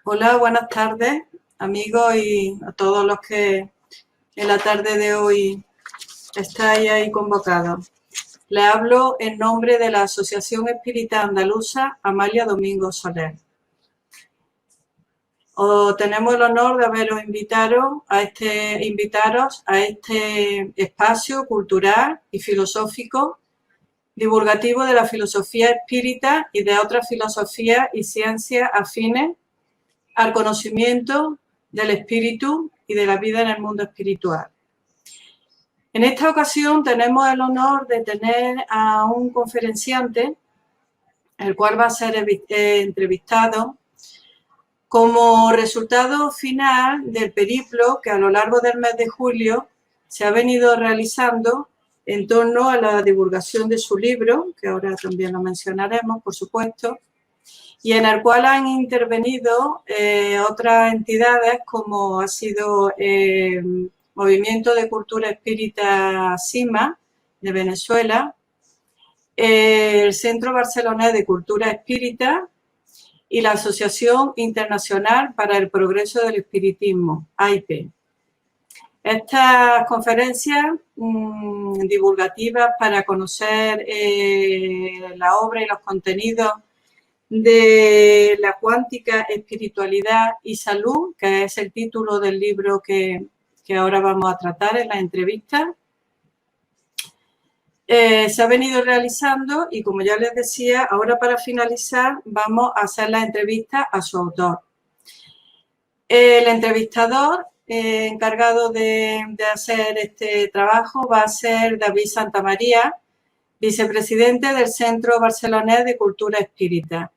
Hola, buenas tardes, amigos y a todos los que en la tarde de hoy estáis ahí convocados. Les hablo en nombre de la Asociación Espírita Andaluza Amalia Domingo Soler. Tenemos el honor de haberos invitaros a este espacio cultural y filosófico divulgativo de la filosofía espírita y de otras filosofías y ciencias afines al conocimiento del espíritu y de la vida en el mundo espiritual. En esta ocasión tenemos el honor de tener a un conferenciante, el cual va a ser entrevistado como resultado final del periplo que a lo largo del mes de julio se ha venido realizando en torno a la divulgación de su libro, que ahora también lo mencionaremos, por supuesto, y en el cual han intervenido otras entidades como ha sido el Movimiento de Cultura Espírita CIMA de Venezuela, el Centro Barcelonés de Cultura Espírita y la Asociación Internacional para el Progreso del Espiritismo, AIPE. Estas conferencias divulgativas para conocer la obra y los contenidos de la cuántica, espiritualidad y salud, que es el título del libro que ahora vamos a tratar en la entrevista. Se ha venido realizando y, como ya les decía, ahora para finalizar vamos a hacer la entrevista a su autor. El entrevistador encargado de hacer este trabajo va a ser David Santamaría, vicepresidente del Centro Barcelonés de Cultura Espírita.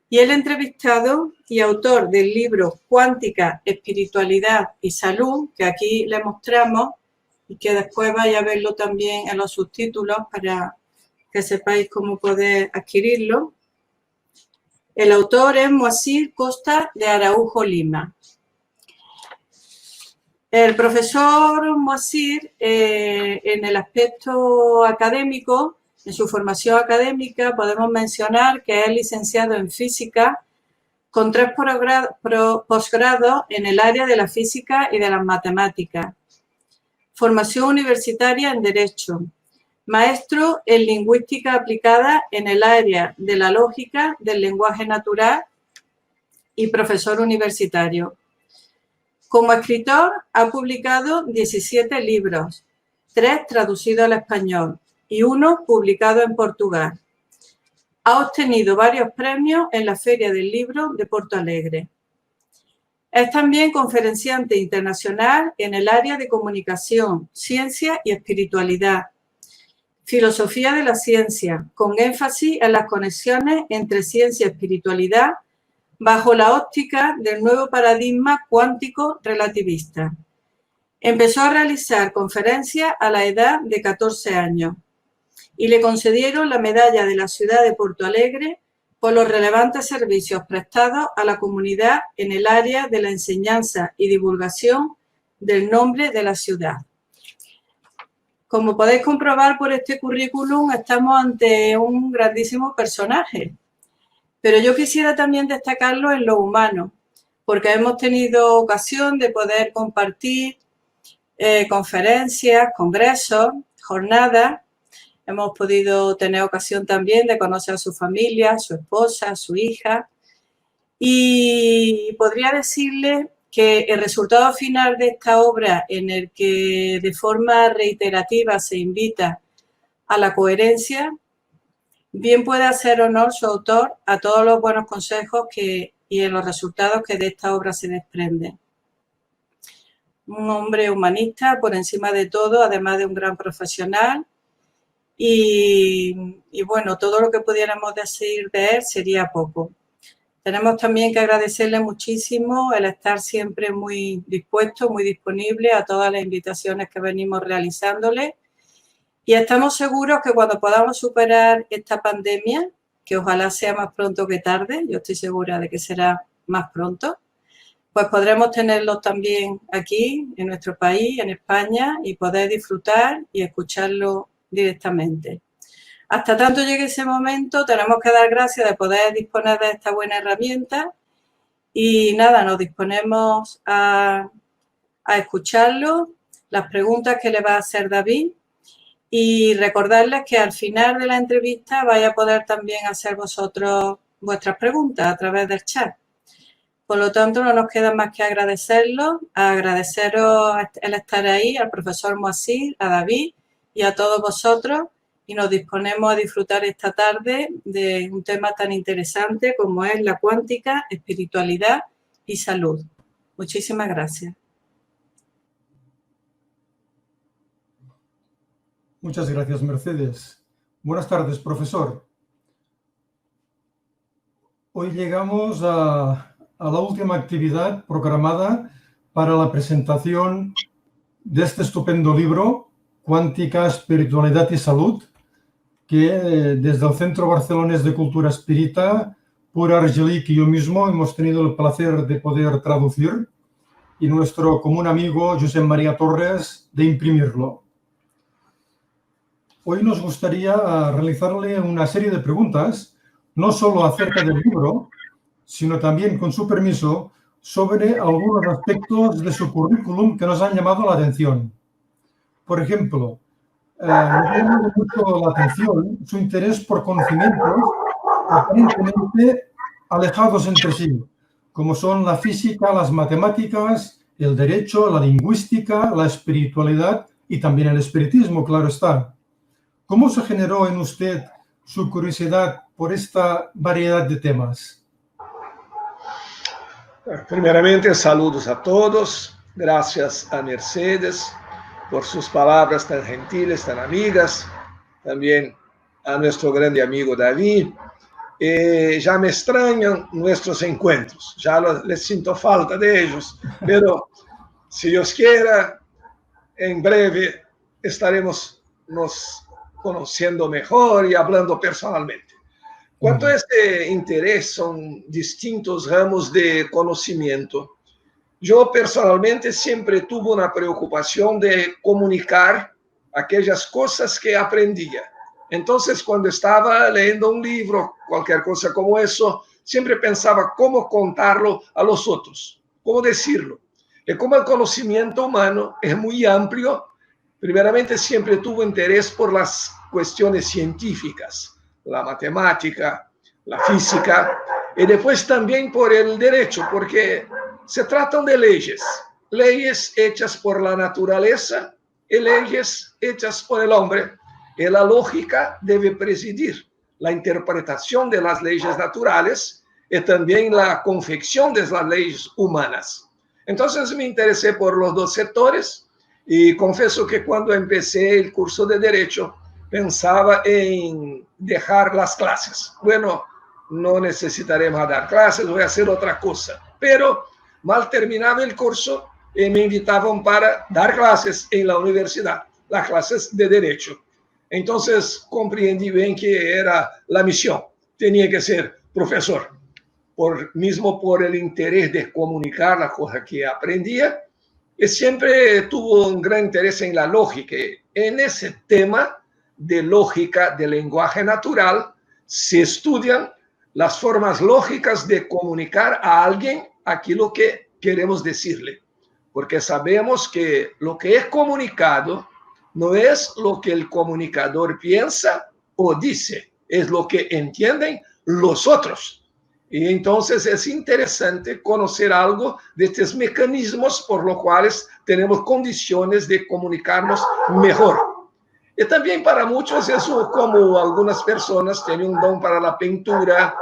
Y el entrevistado y autor del libro Cuántica, Espiritualidad y Salud, que aquí le mostramos y que después vaya a verlo también en los subtítulos para que sepáis cómo poder adquirirlo. El autor es Moacir Costa de Araujo Lima. El profesor Moacir, en el aspecto académico, en su formación académica, podemos mencionar que es licenciado en física con 3 posgrados en el área de la física y de las matemáticas. Formación universitaria en Derecho. Maestro en Lingüística aplicada en el área de la lógica del lenguaje natural y profesor universitario. Como escritor ha publicado 17 libros, 3 traducidos al español y 1 publicado en Portugal. Ha obtenido varios premios en la Feria del Libro de Porto Alegre. Es también conferenciante internacional en el área de comunicación, ciencia y espiritualidad. Filosofía de la ciencia, con énfasis en las conexiones entre ciencia y espiritualidad bajo la óptica del nuevo paradigma cuántico relativista. Empezó a realizar conferencias a la edad de 14 años y le concedieron la medalla de la ciudad de Porto Alegre por los relevantes servicios prestados a la comunidad en el área de la enseñanza y divulgación del nombre de la ciudad. Como podéis comprobar por este currículum, estamos ante un grandísimo personaje, pero yo quisiera también destacarlo en lo humano, porque hemos tenido ocasión de poder compartir conferencias, congresos, jornadas. Hemos podido tener ocasión también de conocer a su familia, a su esposa, a su hija. Y podría decirle que el resultado final de esta obra, en el que de forma reiterativa se invita a la coherencia, bien puede hacer honor su autor a todos los buenos consejos y en los resultados que de esta obra se desprenden. Un hombre humanista por encima de todo, además de un gran profesional. Y bueno, todo lo que pudiéramos decir de él sería poco. Tenemos también que agradecerle muchísimo el estar siempre muy dispuesto, muy disponible a todas las invitaciones que venimos realizándole. Y estamos seguros que cuando podamos superar esta pandemia, que ojalá sea más pronto que tarde, yo estoy segura de que será más pronto, pues podremos tenerlos también aquí, en nuestro país, en España, y poder disfrutar y escucharlo directamente. Hasta tanto llegue ese momento, tenemos que dar gracias de poder disponer de esta buena herramienta Y nada, nos disponemos a escucharlo, las preguntas que le va a hacer David, y recordarles que al final de la entrevista vais a poder también hacer vosotros vuestras preguntas a través del chat. Por lo tanto, no nos queda más que agradeceros el estar ahí, al profesor Moacir, a David y a todos vosotros, y nos disponemos a disfrutar esta tarde de un tema tan interesante como es la cuántica, espiritualidad y salud. Muchísimas gracias. Muchas gracias, Mercedes. Buenas tardes, profesor. Hoy llegamos a la última actividad programada para la presentación de este estupendo libro, Cuántica, Espiritualidad y Salud, que desde el Centro Barcelonés de Cultura Espírita, Pura Argelik y yo mismo hemos tenido el placer de poder traducir, y nuestro común amigo Josep María Torres de imprimirlo. Hoy nos gustaría realizarle una serie de preguntas, no solo acerca del libro, sino también, con su permiso, sobre algunos aspectos de su currículum que nos han llamado la atención. Por ejemplo, nos ha llamado mucho la atención su interés por conocimientos aparentemente alejados entre sí, como son la física, las matemáticas, el derecho, la lingüística, la espiritualidad y también el espiritismo, claro está. ¿Cómo se generó en usted su curiosidad por esta variedad de temas? Primeramente, saludos a todos. Gracias a Mercedes por sus palabras tan gentiles, tan amigas. También a nuestro grande amigo David. Ya me extrañan nuestros encuentros. Ya les siento falta de ellos. Pero si Dios quiera, en breve estaremos nos conociendo mejor y hablando personalmente. Cuanto a este interés, son distintos ramos de conocimiento. Yo personalmente siempre tuve una preocupación de comunicar aquellas cosas que aprendía. Entonces, cuando estaba leyendo un libro, cualquier cosa como eso, siempre pensaba cómo contarlo a los otros, cómo decirlo. Y como el conocimiento humano es muy amplio, primeramente siempre tuve interés por las cuestiones científicas, la matemática, la física, y después también por el derecho, porque se tratan de leyes hechas por la naturaleza y leyes hechas por el hombre, y la lógica debe presidir la interpretación de las leyes naturales y también la confección de las leyes humanas. Entonces me interesé por los dos sectores, y confieso que cuando empecé el curso de Derecho, pensaba en dejar las clases. Bueno, no necesitaré más dar clases, voy a hacer otra cosa. Pero mal terminaba el curso y me invitaban para dar clases en la universidad, las clases de Derecho. Entonces comprendí bien que era la misión. Tenía que ser profesor, mismo por el interés de comunicar la cosa que aprendía. Y siempre tuvo un gran interés en la lógica. En ese tema de lógica del lenguaje natural se estudian las formas lógicas de comunicar a alguien aquello que queremos decirle. Porque sabemos que lo que es comunicado no es lo que el comunicador piensa o dice, es lo que entienden los otros. Y entonces es interesante conocer algo de estos mecanismos por los cuales tenemos condiciones de comunicarnos mejor. Y también para muchos eso, como algunas personas tienen un don para la pintura,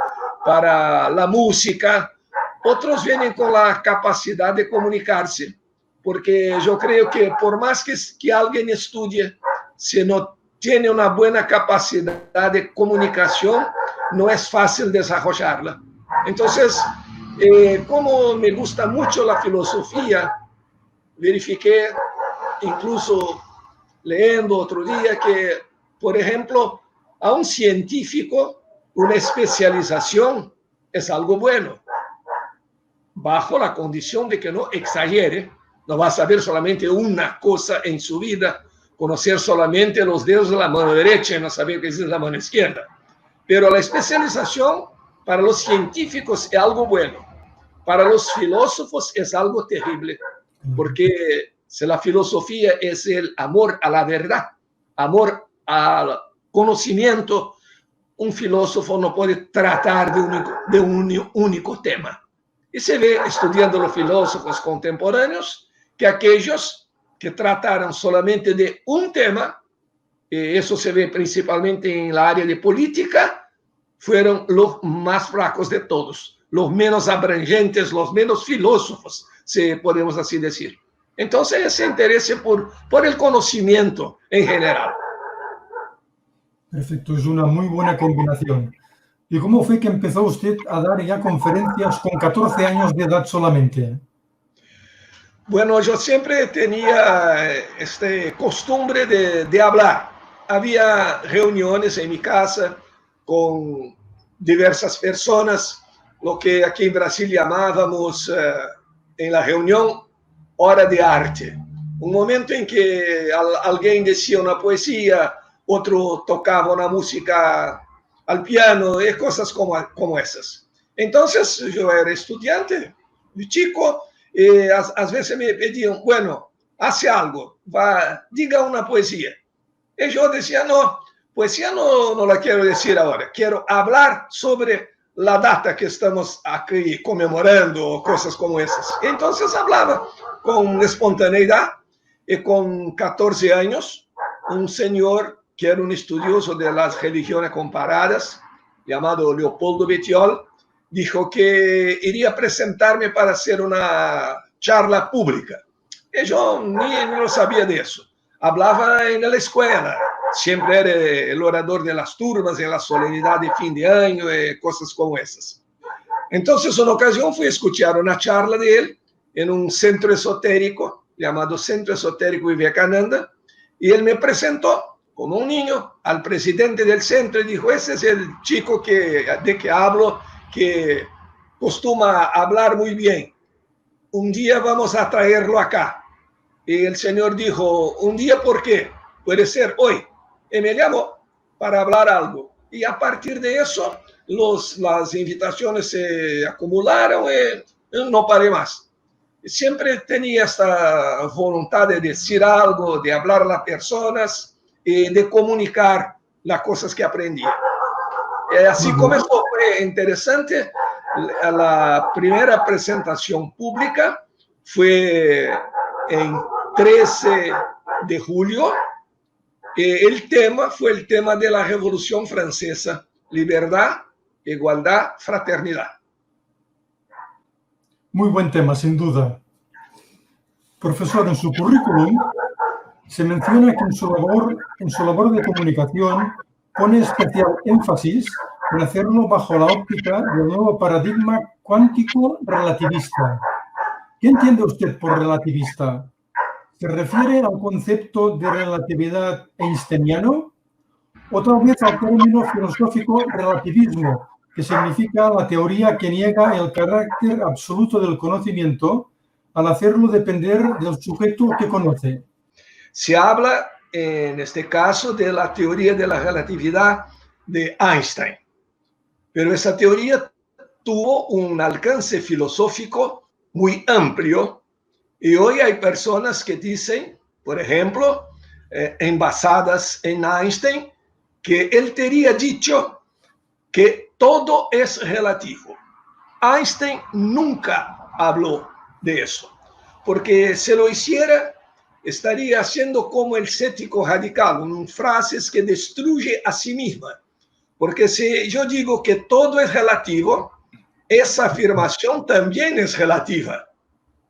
para la música, otros vienen con la capacidad de comunicarse, porque yo creo que por más que alguien estudie, si no tiene una buena capacidad de comunicación, no es fácil desarrollarla. Entonces, como me gusta mucho la filosofía, verifiqué, incluso leyendo otro día, que, por ejemplo, a un científico una especialización es algo bueno, bajo la condición de que no exagere, no va a saber solamente una cosa en su vida, conocer solamente los dedos de la mano derecha y no saber qué es la mano izquierda. Pero la especialización para los científicos es algo bueno. para los filósofos es algo terrible, porque si la filosofía es el amor a la verdad, amor al conocimiento, un filósofo no puede tratar de un único tema. Y se ve estudiando los filósofos contemporáneos que aquellos que trataron solamente de un tema, y eso se ve principalmente en la área de política, fueron los más flacos de todos, los menos abrangentes, los menos filósofos, si podemos así decir. Entonces, ese interés por el conocimiento en general. Perfecto, es una muy buena combinación. ¿Y cómo fue que empezó usted a dar ya conferencias con 14 años de edad solamente? Bueno, yo siempre tenía esta costumbre de hablar. Había reuniones en mi casa con diversas personas, lo que aquí en Brasil llamábamos en la reunión hora de arte. Un momento en que alguien decía una poesía, otro tocaba una música al piano y cosas como esas. Entonces yo era estudiante, chico, y a veces me pedían, bueno, hace algo, diga una poesía. Y yo decía, no, poesía no la quiero decir ahora, quiero hablar sobre la data que estamos aquí conmemorando, cosas como esas. Entonces hablaba con espontaneidad y con 14 años, un señor que era un estudioso de las religiones comparadas, llamado Leopoldo Bettiol, dijo que iría a presentarme para hacer una charla pública. Y yo ni lo sabía de eso. Hablaba en la escuela, siempre era el orador de las turmas, en la solemnidad de fin de año, cosas como esas. Entonces, una ocasión fui a escuchar una charla de él en un centro esotérico, llamado Centro Esotérico Vivekananda, y él me presentó como un niño al presidente del centro y dijo, ese es el chico de que hablo, que costuma hablar muy bien. Un día vamos a traerlo acá. Y el señor dijo, ¿un día por qué? Puede ser hoy. Y me llamó para hablar algo. Y a partir de eso, las invitaciones se acumularon y no paré más. Siempre tenía esta voluntad de decir algo, de hablar a las personas y de comunicar las cosas que aprendí. Así comenzó, fue interesante. La primera presentación pública fue en 13 de julio. El tema fue el tema de la Revolución Francesa: libertad, igualdad, fraternidad. Muy buen tema, sin duda. Profesor, en su currículum se menciona que en su labor de comunicación pone especial énfasis en hacerlo bajo la óptica del nuevo paradigma cuántico relativista. ¿Qué entiende usted por relativista? ¿Se refiere al concepto de relatividad einsteiniano o tal vez al término filosófico relativismo, que significa la teoría que niega el carácter absoluto del conocimiento al hacerlo depender del sujeto que conoce? Se habla, en este caso, de la teoría de la relatividad de Einstein, pero esa teoría tuvo un alcance filosófico muy amplio y hoy hay personas que dicen, por ejemplo, basadas en Einstein, que él tenía dicho que todo es relativo. Einstein nunca habló de eso, porque si lo hiciera, estaría haciendo como el escéptico radical, frases que destruye a sí misma. Porque si yo digo que todo es relativo, esa afirmación también es relativa.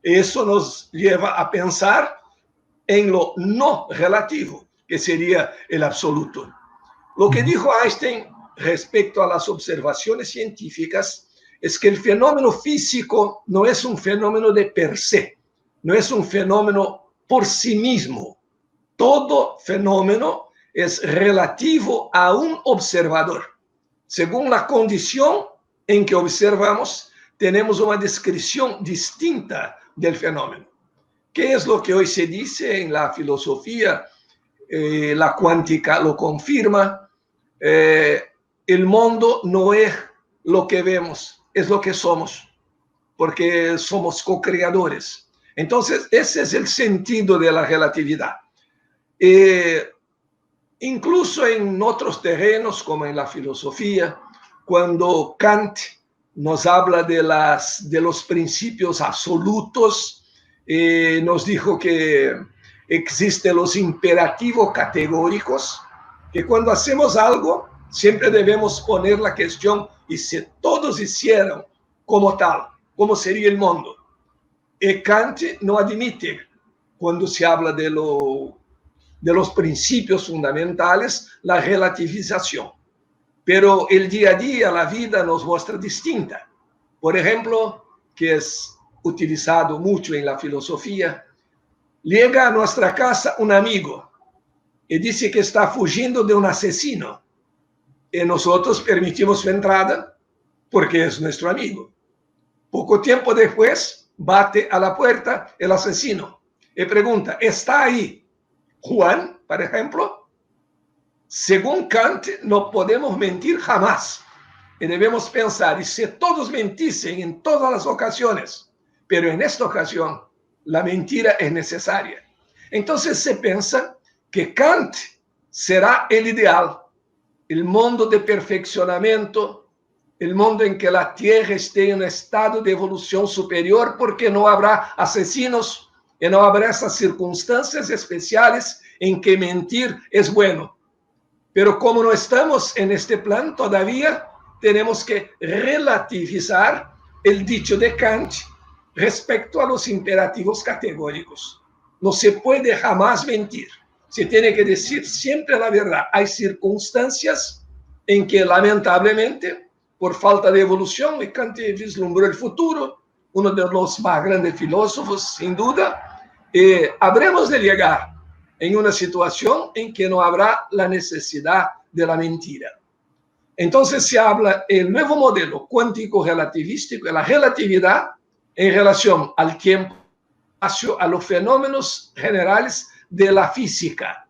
Eso nos lleva a pensar en lo no relativo, que sería el absoluto. Lo que dijo Einstein respecto a las observaciones científicas es que el fenómeno físico no es un fenómeno de per se, no es un fenómeno por sí mismo. Todo fenómeno es relativo a un observador. Según la condición en que observamos, tenemos una descripción distinta del fenómeno. ¿Qué es lo que hoy se dice en la filosofía? La cuántica lo confirma. El mundo no es lo que vemos, es lo que somos. porque somos co-creadores. Entonces, ese es el sentido de la relatividad. Incluso en otros terrenos, como en la filosofía, cuando Kant nos habla de los principios absolutos, nos dijo que existen los imperativos categóricos, que cuando hacemos algo, siempre debemos poner la cuestión, y si todos hicieran como tal, ¿cómo sería el mundo? Y Kant no admite, cuando se habla de los principios fundamentales, la relativización. Pero el día a día, la vida nos muestra distinta. Por ejemplo, que es utilizado mucho en la filosofía, llega a nuestra casa un amigo y dice que está fugiendo de un asesino. Y nosotros permitimos su entrada porque es nuestro amigo. Poco tiempo después, bate a la puerta el asesino y pregunta, ¿está ahí Juan, por ejemplo? Según Kant, no podemos mentir jamás. Y debemos pensar, y si todos mentisen en todas las ocasiones, pero en esta ocasión la mentira es necesaria. Entonces se piensa que Kant será el ideal, el mundo de perfeccionamiento, el mundo en que la Tierra esté en un estado de evolución superior, porque no habrá asesinos y no habrá esas circunstancias especiales en que mentir es bueno. Pero como no estamos en este plan todavía, tenemos que relativizar el dicho de Kant respecto a los imperativos categóricos. No se puede jamás mentir. Se tiene que decir siempre la verdad. Hay circunstancias en que lamentablemente, por falta de evolución, y Kant vislumbró el futuro, uno de los más grandes filósofos, sin duda, habremos de llegar en una situación en que no habrá la necesidad de la mentira. Entonces se habla el nuevo modelo cuántico relativístico de la relatividad en relación al tiempo, a los fenómenos generales de la física,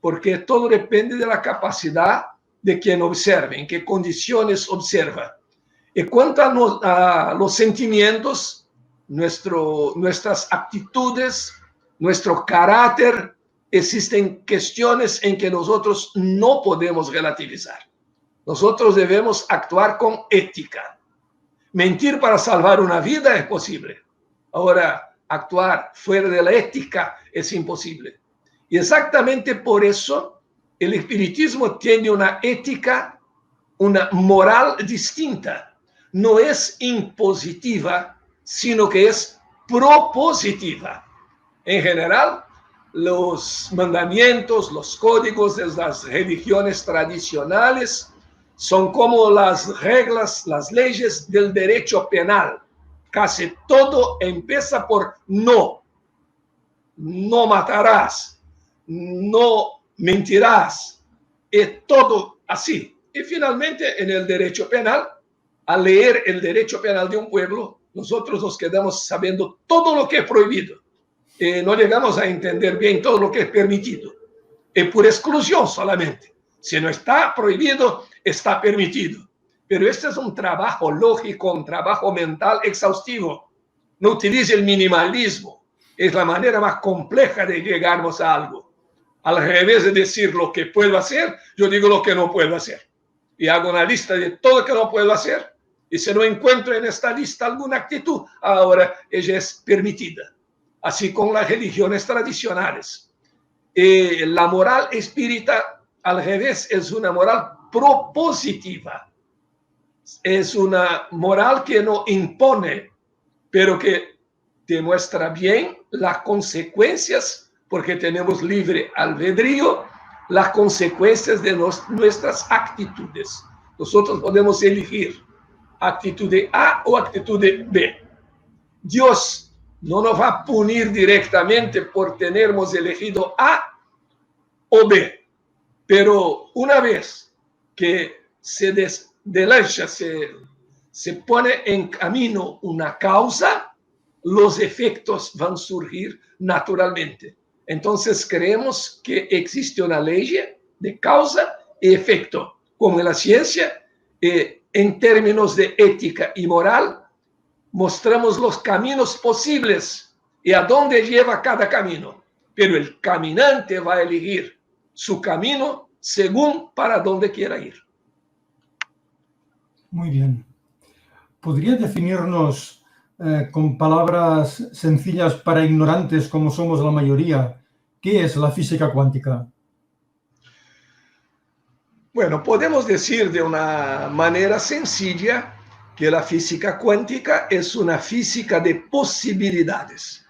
porque todo depende de la capacidad de quien observe, en qué condiciones observa. Y cuanto a los sentimientos, nuestras actitudes, nuestro carácter, existen cuestiones en que nosotros no podemos relativizar. Nosotros debemos actuar con ética. Mentir para salvar una vida es posible. Ahora, actuar fuera de la ética es imposible. Y exactamente por eso el espiritismo tiene una ética, una moral distinta. No es impositiva, sino que es propositiva. En general, los mandamientos, los códigos de las religiones tradicionales son como las reglas, las leyes del derecho penal. Casi todo empieza por no. No matarás, no mentirás. Es todo así. Y finalmente, en el derecho penal, al leer el derecho penal de un pueblo, nosotros nos quedamos sabiendo todo lo que es prohibido. No llegamos a entender bien todo lo que es permitido. Es por exclusión solamente. Si no está prohibido, está permitido. Pero este es un trabajo lógico, un trabajo mental exhaustivo. No utilice el minimalismo. Es la manera más compleja de llegarnos a algo. Al revés de decir lo que puedo hacer, yo digo lo que no puedo hacer. Y hago una lista de todo lo que no puedo hacer. Y si no encuentro en esta lista alguna actitud, ahora ella es permitida. Así con las religiones tradicionales. La moral espírita, al revés, es una moral propositiva. Es una moral que no impone, pero que demuestra bien las consecuencias, porque tenemos libre albedrío, las consecuencias de nuestras actitudes. Nosotros podemos elegir actitud de A o actitud de B. Dios no nos va a punir directamente por tenermos elegido A o B, pero una vez que se deslancha, se pone en camino una causa, los efectos van a surgir naturalmente. Entonces creemos que existe una ley de causa y efecto, como en la ciencia, en términos de ética y moral. mostramos los caminos posibles y a dónde lleva cada camino, pero el caminante va a elegir su camino según para dónde quiera ir. Muy bien. ¿Podría definirnos con palabras sencillas para ignorantes como somos la mayoría, qué es la física cuántica? Bueno, podemos decir de una manera sencilla que la física cuántica es una física de posibilidades.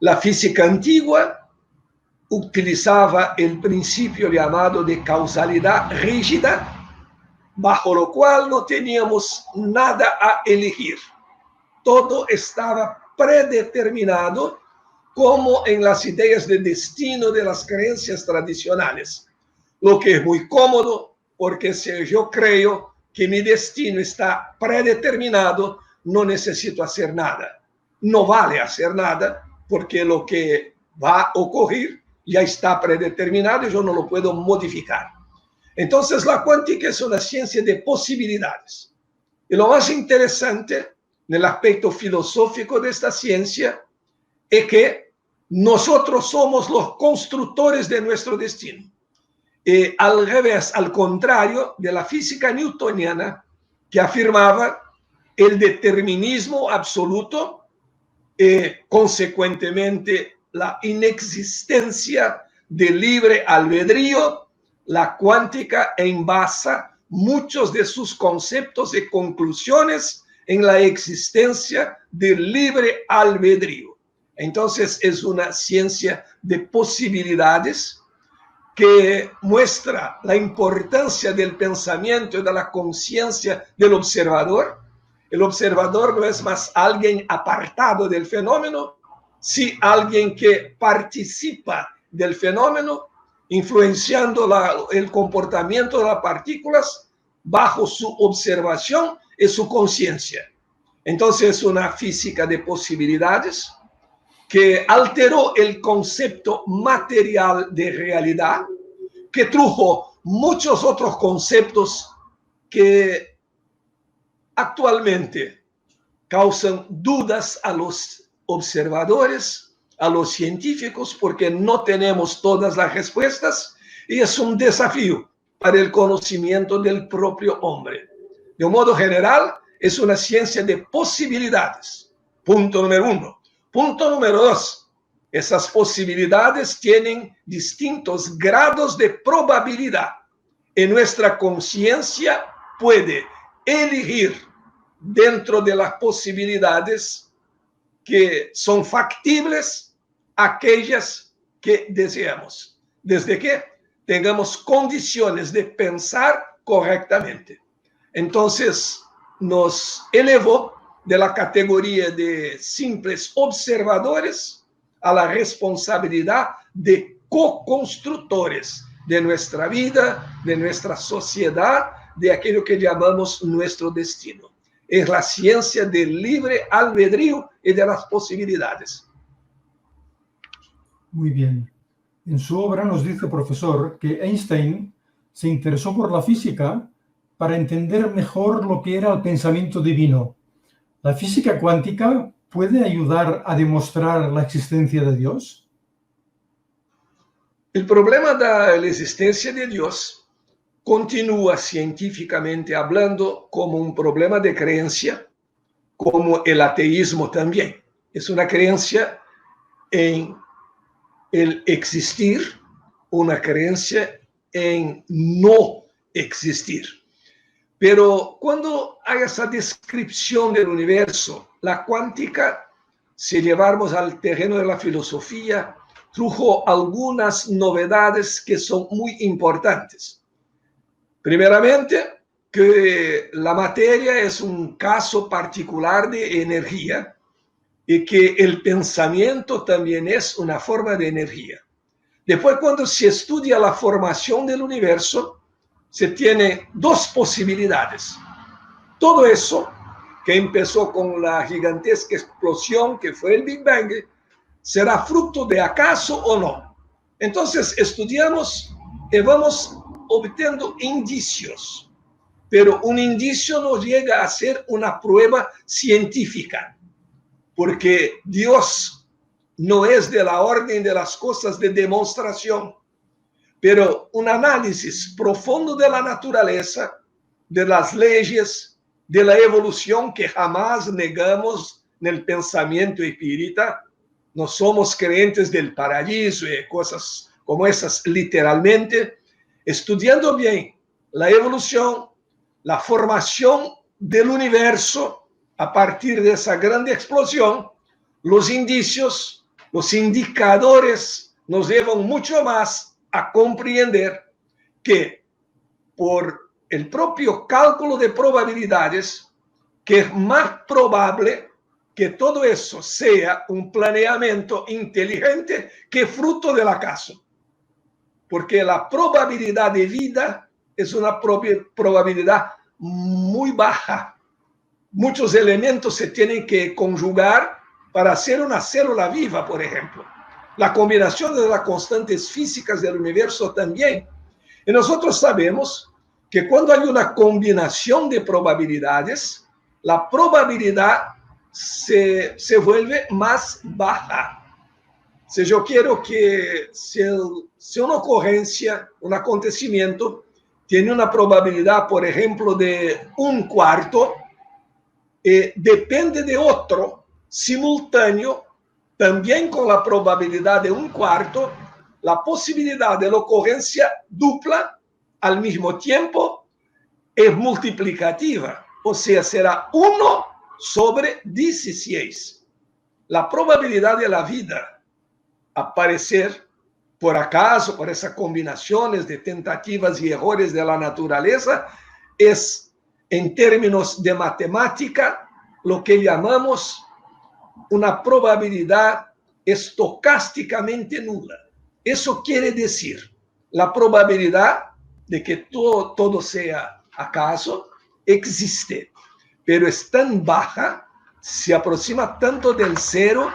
La física antigua utilizaba el principio llamado de causalidad rígida, bajo lo cual no teníamos nada a elegir. Todo estaba predeterminado, como en las ideas de destino de las creencias tradicionales. Lo que es muy cómodo, porque si yo creo que mi destino está predeterminado, no necesito hacer nada. No vale hacer nada, porque lo que va a ocurrir ya está predeterminado y yo no lo puedo modificar. Entonces, la cuántica es una ciencia de posibilidades. Y lo más interesante en el aspecto filosófico de esta ciencia es que nosotros somos los constructores de nuestro destino. Al revés, al contrario de la física newtoniana, que afirmaba el determinismo absoluto y, consecuentemente, la inexistencia del libre albedrío, la cuántica envasa muchos de sus conceptos y conclusiones en la existencia del libre albedrío. Entonces, es una ciencia de posibilidades que muestra la importancia del pensamiento y de la conciencia del observador. El observador no es más alguien apartado del fenómeno, sino alguien que participa del fenómeno, influenciando el comportamiento de las partículas bajo su observación y su conciencia. Entonces, es una física de posibilidades que alteró el concepto material de realidad, que trajo muchos otros conceptos que actualmente causan dudas a los observadores, a los científicos, porque no tenemos todas las respuestas y es un desafío para el conocimiento del propio hombre. De un modo general, es una ciencia de posibilidades. Punto número 1. Punto número 2. Esas posibilidades tienen distintos grados de probabilidad y nuestra conciencia puede elegir dentro de las posibilidades que son factibles aquellas que deseamos, desde que tengamos condiciones de pensar correctamente. Entonces, nos elevó de la categoría de simples observadores a la responsabilidad de co-constructores de nuestra vida, de nuestra sociedad, de aquello que llamamos nuestro destino. Es la ciencia del libre albedrío y de las posibilidades. Muy bien. En su obra nos dice, profesor, que Einstein se interesó por la física para entender mejor lo que era el pensamiento divino. ¿La física cuántica puede ayudar a demostrar la existencia de Dios? El problema de la existencia de Dios continúa científicamente hablando como un problema de creencia, como el ateísmo también. Es una creencia en el existir, una creencia en no existir. Pero cuando hay esa descripción del universo, la cuántica, si llevamos al terreno de la filosofía, trajo algunas novedades que son muy importantes. Primeramente, que la materia es un caso particular de energía y que el pensamiento también es una forma de energía. Después, cuando se estudia la formación del universo, se tiene dos posibilidades. Todo eso, que empezó con la gigantesca explosión que fue el Big Bang, será fruto de acaso o no. Entonces, estudiamos y vamos obteniendo indicios. pero un indicio no llega a ser una prueba científica, porque Dios no es de la orden de las cosas de demostración, pero un análisis profundo de la naturaleza, de las leyes, de la evolución que jamás negamos en el pensamiento espírita. No somos creyentes del paraíso y cosas como esas literalmente. Estudiando bien la evolución, la formación del universo a partir de esa grande explosión, los indicios, los indicadores nos llevan mucho más a comprender que por el propio cálculo de probabilidades, que es más probable que todo eso sea un planeamiento inteligente que fruto del acaso. Porque la probabilidad de vida es una probabilidad muy baja. Muchos elementos se tienen que conjugar para hacer una célula viva, por ejemplo. La combinación de las constantes físicas del universo también. Y nosotros sabemos que cuando hay una combinación de probabilidades, la probabilidad se vuelve más baja. Si yo quiero que si una ocurrencia, un acontecimiento, tiene una probabilidad, por ejemplo, de 1/4, depende de otro simultáneo, también con la probabilidad de 1/4, la posibilidad de la ocurrencia dupla al mismo tiempo es multiplicativa, o sea, será 1/16. La probabilidad de la vida aparecer por acaso, por esas combinaciones de tentativas y errores de la naturaleza, es, en términos de matemática, lo que llamamos una probabilidad estocásticamente nula. Eso quiere decir la probabilidad de que todo sea acaso existe, pero es tan baja, se aproxima tanto del cero,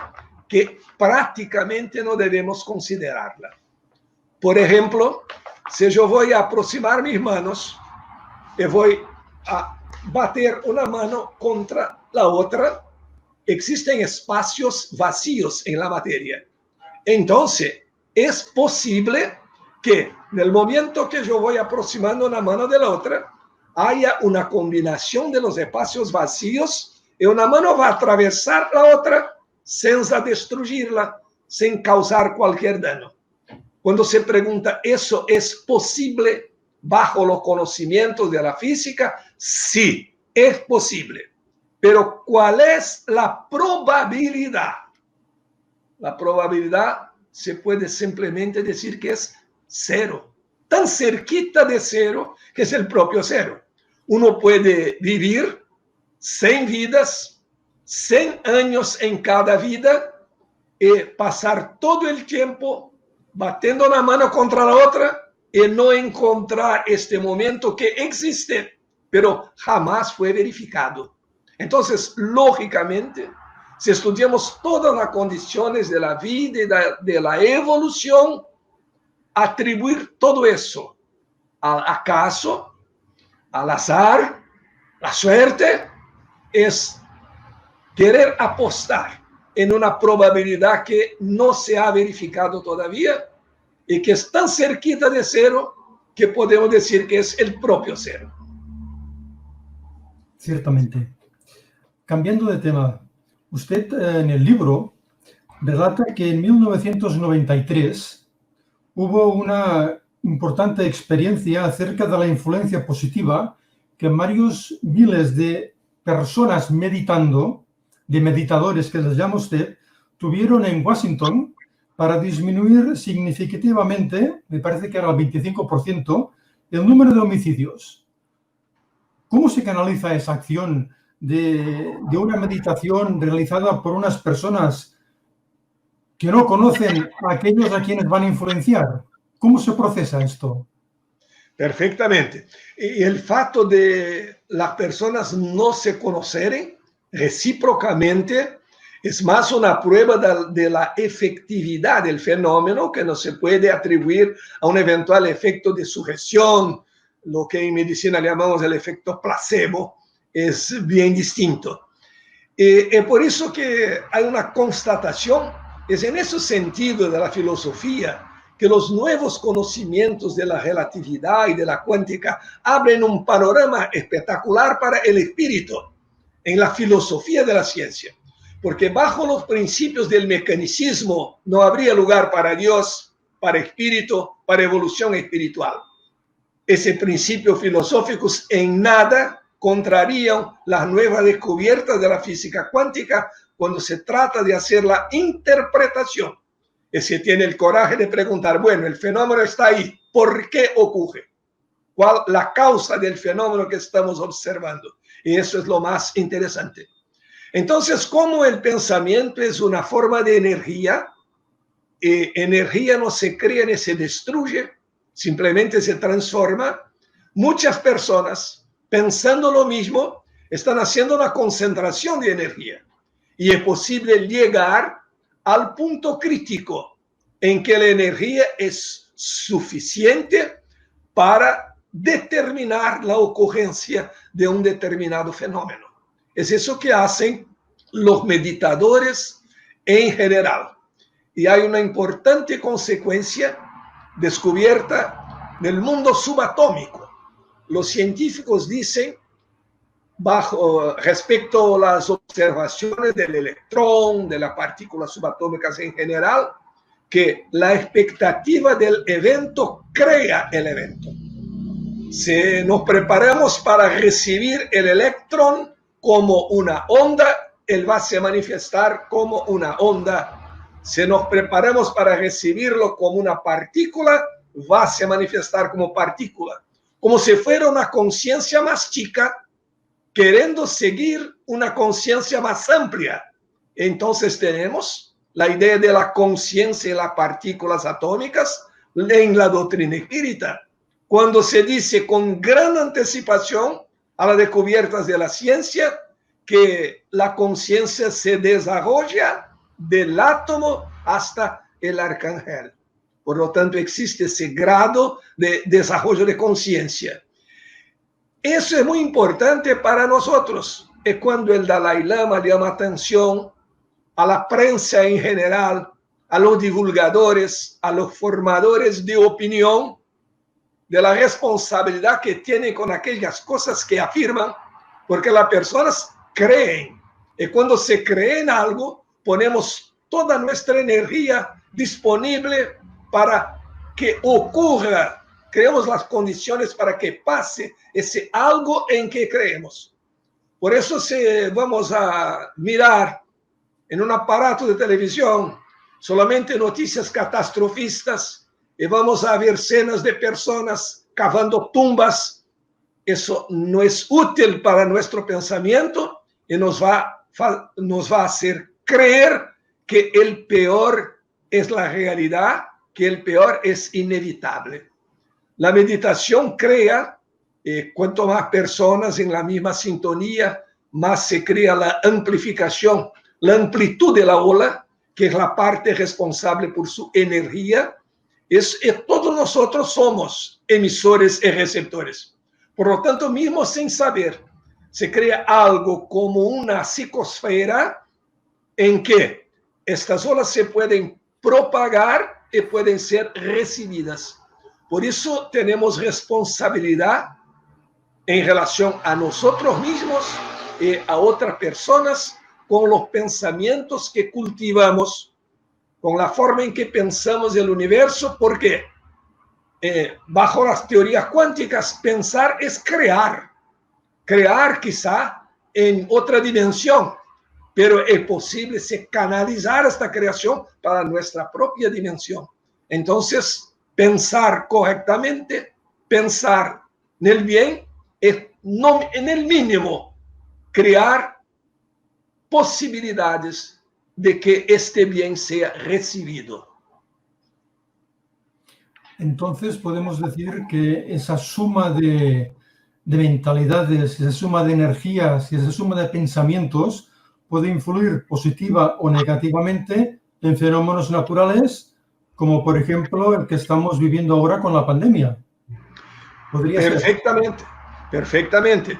que prácticamente no debemos considerarla. Por ejemplo, si yo voy a aproximar mis manos y voy a bater una mano contra la otra, existen espacios vacíos en la materia. Entonces, es posible que en el momento que yo voy aproximando una mano de la otra, haya una combinación de los espacios vacíos y una mano va a atravesar la otra sin destruirla, sin causar cualquier daño. Cuando se pregunta, ¿eso es posible bajo los conocimientos de la física? Sí, es posible. Pero ¿cuál es la probabilidad? La probabilidad se puede simplemente decir que es cero. Tan cerquita de cero que es el propio cero. Uno puede vivir 100 vidas, 100 años en cada vida y pasar todo el tiempo batiendo una mano contra la otra y no encontrar este momento que existe, pero jamás fue verificado. Entonces, lógicamente, si estudiamos todas las condiciones de la vida y de la evolución, atribuir todo eso al acaso, al azar, la suerte, es querer apostar en una probabilidad que no se ha verificado todavía y que es tan cerquita de cero que podemos decir que es el propio cero. Ciertamente. Cambiando de tema, usted en el libro relata que en 1993 hubo una importante experiencia acerca de la influencia positiva que varios miles de personas meditando, de meditadores que les llama usted, tuvieron en Washington para disminuir significativamente, me parece que era el 25%, el número de homicidios. ¿Cómo se canaliza esa acción de una meditación realizada por unas personas que no conocen a aquellos a quienes van a influenciar? ¿Cómo se procesa esto? Perfectamente. Y el fato de las personas no se conocerem recíprocamente es más una prueba de la efectividad del fenómeno, que no se puede atribuir a un eventual efecto de sugestión, lo que en medicina llamamos el efecto placebo, es bien distinto. Es por eso que hay una constatación, es en ese sentido de la filosofía, que los nuevos conocimientos de la relatividad y de la cuántica abren un panorama espectacular para el espíritu en la filosofía de la ciencia. Porque bajo los principios del mecanicismo no habría lugar para Dios, para espíritu, para evolución espiritual. Ese principio filosóficos en nada contrarían las nuevas descubiertas de la física cuántica cuando se trata de hacer la interpretación. Y se tiene el coraje de preguntar, bueno, el fenómeno está ahí, ¿por qué ocurre? ¿Cuál es la causa del fenómeno que estamos observando? Y eso es lo más interesante. Entonces, como el pensamiento es una forma de energía, energía no se crea ni se destruye, simplemente se transforma, muchas personas, pensando lo mismo, están haciendo una concentración de energía. Y es posible llegar al punto crítico en que la energía es suficiente para determinar la ocurrencia de un determinado fenómeno. Es eso que hacen los meditadores en general. Y hay una importante consecuencia descubierta en el mundo subatómico. Los científicos dicen, respecto a las observaciones del electrón, de las partículas subatómicas en general, que la expectativa del evento crea el evento. Si nos preparamos para recibir el electrón como una onda, él va a se manifestar como una onda. Si nos preparamos para recibirlo como una partícula, va a se manifestar como partícula. Como si fuera una conciencia más chica, queriendo seguir una conciencia más amplia. Entonces tenemos la idea de la conciencia y las partículas atómicas en la doctrina espírita. Cuando se dice con gran anticipación a las descubiertas de la ciencia que la conciencia se desarrolla del átomo hasta el arcángel. Por lo tanto, existe ese grado de desarrollo de conciencia. Eso es muy importante para nosotros. Es cuando el Dalai Lama llama atención a la prensa en general, a los divulgadores, a los formadores de opinión, de la responsabilidad que tienen con aquellas cosas que afirman, porque las personas creen. Y cuando se cree en algo, ponemos toda nuestra energía disponible para que ocurra. Creamos las condiciones para que pase ese algo en que creemos. Por eso si vamos a mirar en un aparato de televisión solamente noticias catastrofistas y vamos a ver escenas de personas cavando tumbas, eso no es útil para nuestro pensamiento y nos va a hacer creer que el peor es la realidad, que el peor es inevitable. La meditación crea, cuanto más personas en la misma sintonía, más se crea la amplificación, la amplitud de la ola, que es la parte responsable por su energía. Todos nosotros somos emisores y receptores. Por lo tanto, mismo sin saber, se crea algo como una psicosfera en que estas olas se pueden propagar y pueden ser recibidas. Por eso tenemos responsabilidad en relación a nosotros mismos y a otras personas con los pensamientos que cultivamos, con la forma en que pensamos el universo, porque bajo las teorías cuánticas pensar es crear quizá en otra dimensión, pero es posible canalizar esta creación para nuestra propia dimensión. Entonces, pensar correctamente, pensar en el bien, es en el mínimo crear posibilidades de que este bien sea recibido. Entonces podemos decir que esa suma de mentalidades, esa suma de energías y esa suma de pensamientos puede influir positiva o negativamente en fenómenos naturales, como por ejemplo el que estamos viviendo ahora con la pandemia. Podría ser. Perfectamente, perfectamente.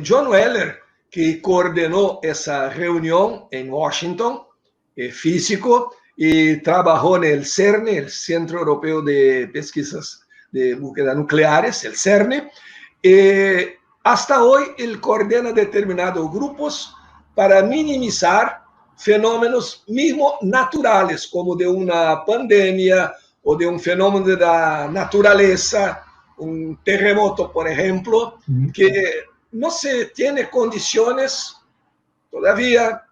John Weller, que coordenó esa reunión en Washington, físico, y trabajó en el CERN, el Centro Europeo de Pesquisas de Búsqueda Nucleares, el CERN. Hasta hoy, él coordena determinados grupos para minimizar fenómenos mismo naturales, como de una pandemia o de un fenómeno de la naturaleza, un terremoto, por ejemplo, que no se tiene condiciones todavía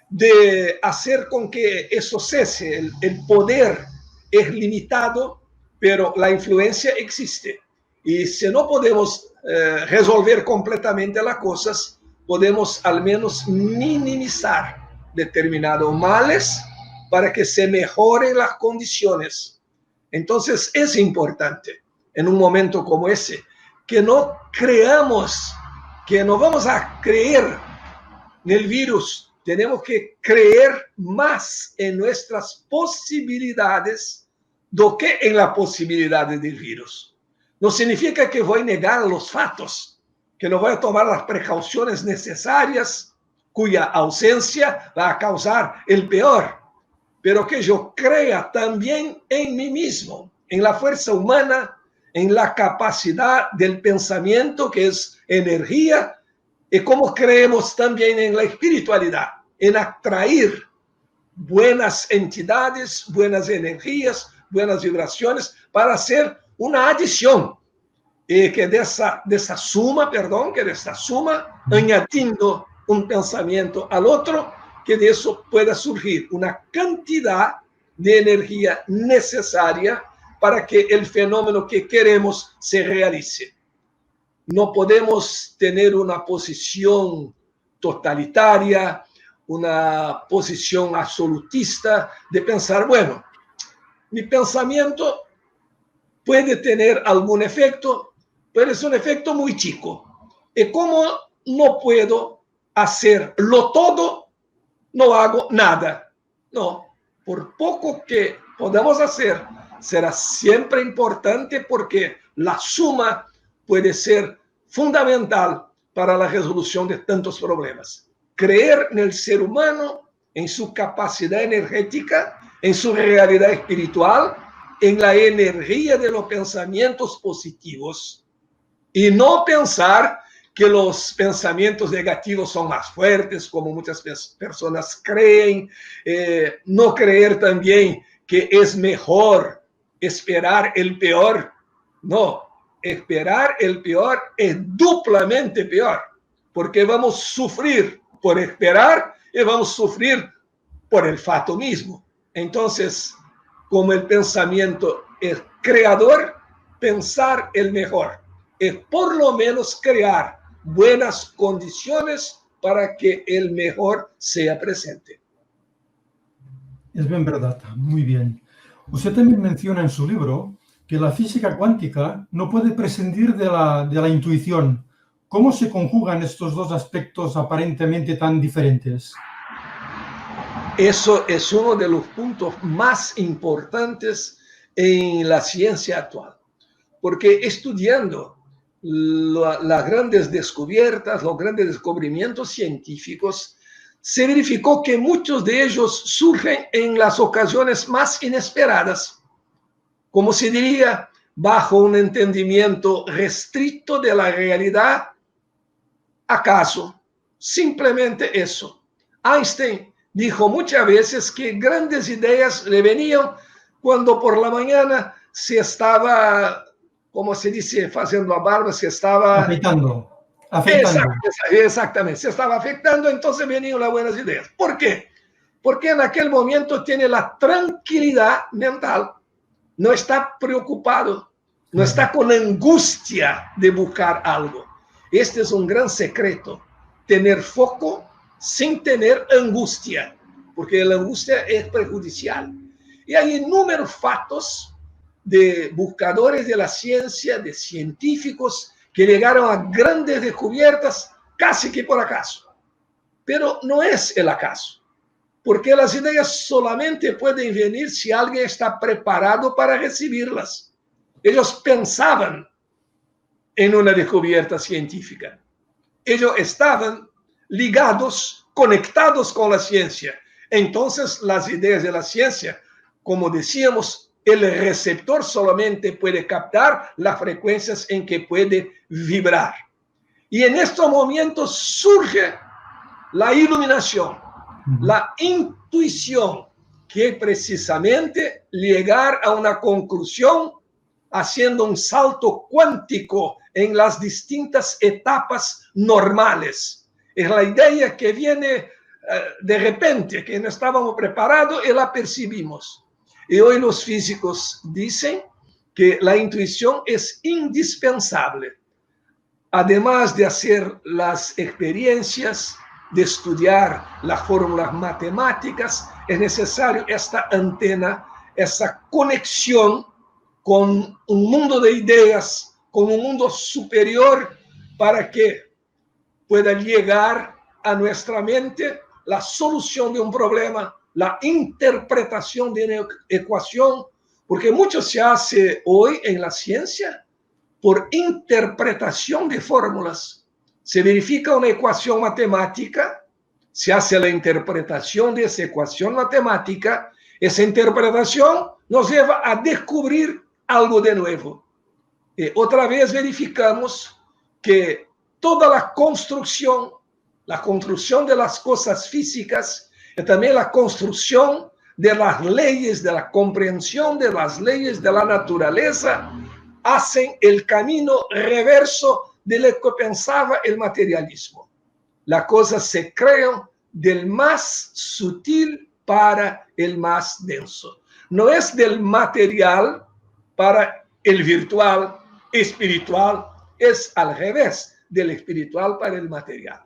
de hacer con que eso cese. El poder es limitado, pero la influencia existe. Y si no podemos resolver completamente las cosas, podemos al menos minimizar determinados males para que se mejoren las condiciones. Entonces es importante en un momento como ese que no creamos, que no vamos a creer en el virus. Tenemos que creer más en nuestras posibilidades do que en las posibilidades del virus. No significa que voy a negar los fatos, que no voy a tomar las precauciones necesarias, cuya ausencia va a causar el peor, pero que yo crea también en mí mismo, en la fuerza humana, en la capacidad del pensamiento, que es energía, y como creemos también en la espiritualidad, en atraer buenas entidades, buenas energías, buenas vibraciones, para hacer una adición, que de esa suma, añadiendo un pensamiento al otro, que de eso pueda surgir una cantidad de energía necesaria para que el fenómeno que queremos se realice. No podemos tener una posición totalitaria, una posición absolutista de pensar, bueno, mi pensamiento puede tener algún efecto, pero es un efecto muy chico. Y como no puedo hacerlo todo, no hago nada. No, por poco que podamos hacer, será siempre importante porque la suma puede ser fundamental para la resolución de tantos problemas. Creer en el ser humano, en su capacidad energética, en su realidad espiritual, en la energía de los pensamientos positivos, y no pensar que los pensamientos negativos son más fuertes, como muchas personas creen, no creer también que es mejor esperar el peor. No, esperar el peor es duplamente peor, porque vamos a sufrir por esperar y vamos a sufrir por el fato mismo. Entonces, como el pensamiento es creador, pensar el mejor es por lo menos crear buenas condiciones para que el mejor sea presente. Es bien verdad, muy bien. Usted también menciona en su libro que la física cuántica no puede prescindir de la intuición. ¿Cómo se conjugan estos dos aspectos aparentemente tan diferentes? Eso es uno de los puntos más importantes en la ciencia actual, porque estudiando las grandes descubiertas, los grandes descubrimientos científicos, se verificó que muchos de ellos surgen en las ocasiones más inesperadas, como se diría, bajo un entendimiento restricto de la realidad. ¿Acaso? Simplemente eso. Einstein dijo muchas veces que grandes ideas le venían cuando por la mañana se estaba, como se dice, haciendo la barba, se estaba... Afeitando. Exactamente, se estaba afectando, entonces venían las buenas ideas. ¿Por qué? Porque en aquel momento tiene la tranquilidad mental, no está preocupado, no está con angustia de buscar algo. Este es un gran secreto, tener foco sin tener angustia, porque la angustia es perjudicial. Y hay inúmeros fatos de buscadores de la ciencia, de científicos que llegaron a grandes descubiertas casi que por acaso. Pero no es el acaso, porque las ideas solamente pueden venir si alguien está preparado para recibirlas. Ellos pensaban en una descubierta científica. Ellos estaban ligados, conectados con la ciencia. Entonces, las ideas de la ciencia, como decíamos, el receptor solamente puede captar las frecuencias en que puede vibrar. Y en estos momentos surge la iluminación, la intuición, que es precisamente llegar a una conclusión haciendo un salto cuántico en las distintas etapas normales. Es la idea que viene de repente, que no estábamos preparados y la percibimos. Y hoy los físicos dicen que la intuición es indispensable. Además de hacer las experiencias, de estudiar las fórmulas matemáticas, es necesario esta antena, esa conexión con un mundo de ideas, con un mundo superior, para que pueda llegar a nuestra mente la solución de un problema, la interpretación de una ecuación, porque mucho se hace hoy en la ciencia por interpretación de fórmulas. Se verifica una ecuación matemática, se hace la interpretación de esa ecuación matemática, esa interpretación nos lleva a descubrir algo de nuevo. Otra vez verificamos que toda la construcción de las cosas físicas y también la construcción de las leyes, de la comprensión de las leyes de la naturaleza, hacen el camino reverso de lo que pensaba el materialismo. Las cosas se crean del más sutil para el más denso. No es del material para el virtual, espiritual, es al revés, del espiritual para el material.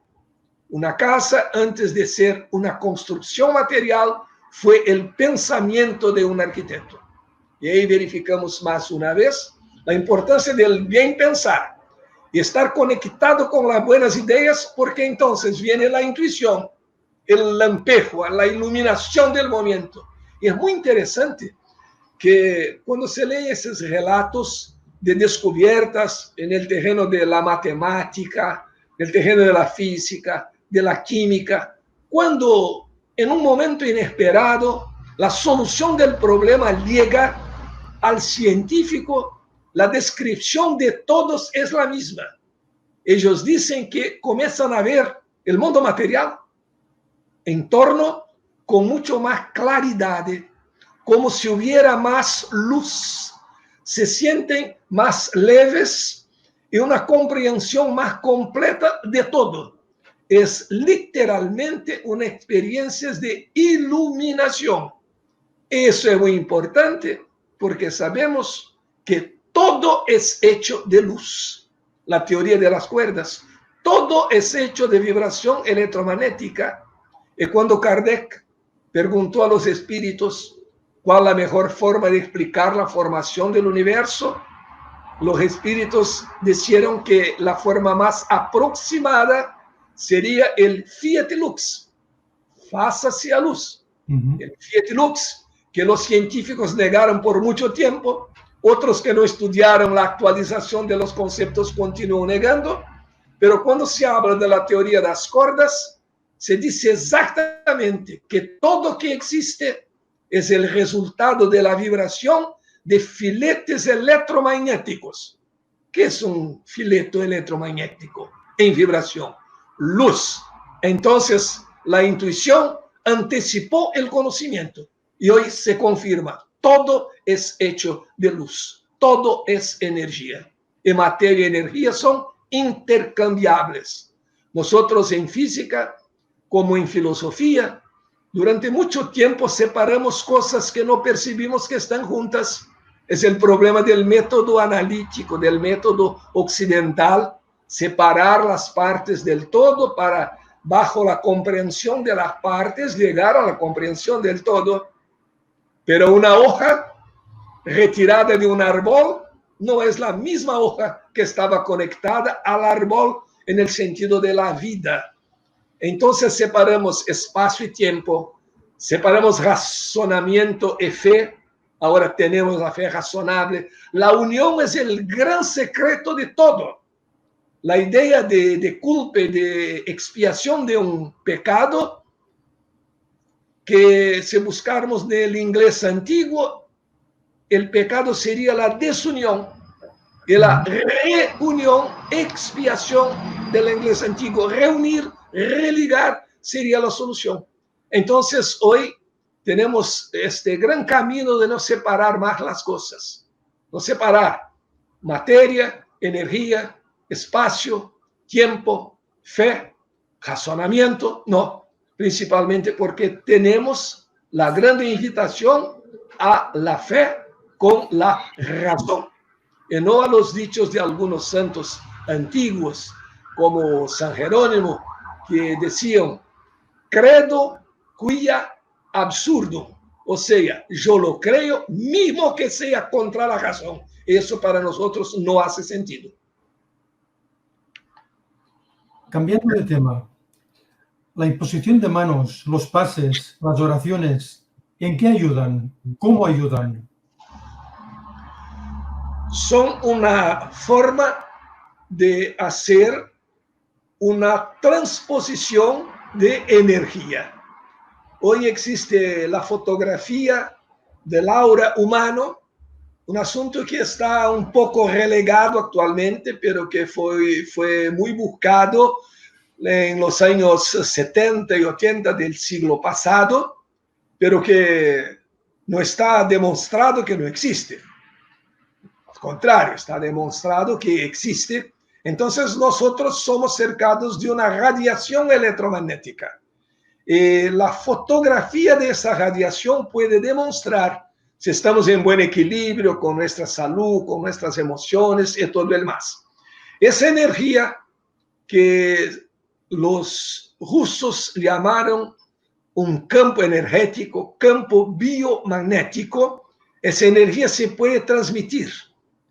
Una casa, antes de ser una construcción material, fue el pensamiento de un arquitecto. Y ahí verificamos más una vez la importancia del bien pensar y estar conectado con las buenas ideas, porque entonces viene la intuición, el lampejo, la iluminación del momento. Y es muy interesante que cuando se lee esos relatos de descubiertas en el terreno de la matemática, en el terreno de la física, de la química, cuando en un momento inesperado la solución del problema llega al científico, la descripción de todos es la misma. Ellos dicen que comienzan a ver el mundo material en torno con mucho más claridad, como si hubiera más luz, se sienten más leves y una comprensión más completa de todo. Es literalmente una experiencia de iluminación. Eso es muy importante porque sabemos que todo es hecho de luz. La teoría de las cuerdas, todo es hecho de vibración electromagnética. Y cuando Kardec preguntó a los espíritus cuál es la mejor forma de explicar la formación del universo, los espíritus dijeron que la forma más aproximada sería el fiat lux, fácase a luz. El fiat lux, que los científicos negaron por mucho tiempo, otros que no estudiaron la actualización de los conceptos continúan negando, pero cuando se habla de la teoría de las cuerdas, se dice exactamente que todo que existe es el resultado de la vibración de filetes electromagnéticos. ¿Qué es un fileto electromagnético en vibración? Luz. Entonces, la intuición anticipó el conocimiento y hoy se confirma. Todo es hecho de luz. Todo es energía. Y materia y energía son intercambiables. Nosotros en física, como en filosofía, durante mucho tiempo separamos cosas que no percibimos que están juntas. Es el problema del método analítico, del método occidental, separar las partes del todo para, bajo la comprensión de las partes, llegar a la comprensión del todo. Pero una hoja retirada de un árbol no es la misma hoja que estaba conectada al árbol en el sentido de la vida. Entonces separamos espacio y tiempo, separamos razonamiento y fe, ahora tenemos la fe razonable. La unión es el gran secreto de todo. La idea de culpa, de expiación de un pecado, que si buscarmos en el inglés antiguo, el pecado sería la desunión, y la reunión, expiación del inglés antiguo, reunir, religar, sería la solución. Entonces, hoy tenemos este gran camino de no separar más las cosas, no separar materia, energía, espacio, tiempo, fe, razonamiento, no, principalmente porque tenemos la gran invitación a la fe con la razón, y no a los dichos de algunos santos antiguos, como San Jerónimo, que decían, credo quia absurdo, o sea, yo lo creo mismo que sea contra la razón. Eso para nosotros no hace sentido. Cambiando de tema, la imposición de manos, los pases, las oraciones, ¿en qué ayudan? ¿Cómo ayudan? Son una forma de hacer una transposición de energía. Hoy existe la fotografía del aura humano, un asunto que está un poco relegado actualmente, pero que fue muy buscado en los años 70 y 80 del siglo pasado, pero que no está demostrado que no existe. Al contrario, está demostrado que existe. Entonces nosotros somos cercados de una radiación electromagnética. La fotografía de esa radiación puede demostrar si estamos en buen equilibrio con nuestra salud, con nuestras emociones y todo el más. Esa energía que los rusos llamaron un campo energético, campo biomagnético, esa energía se puede transmitir.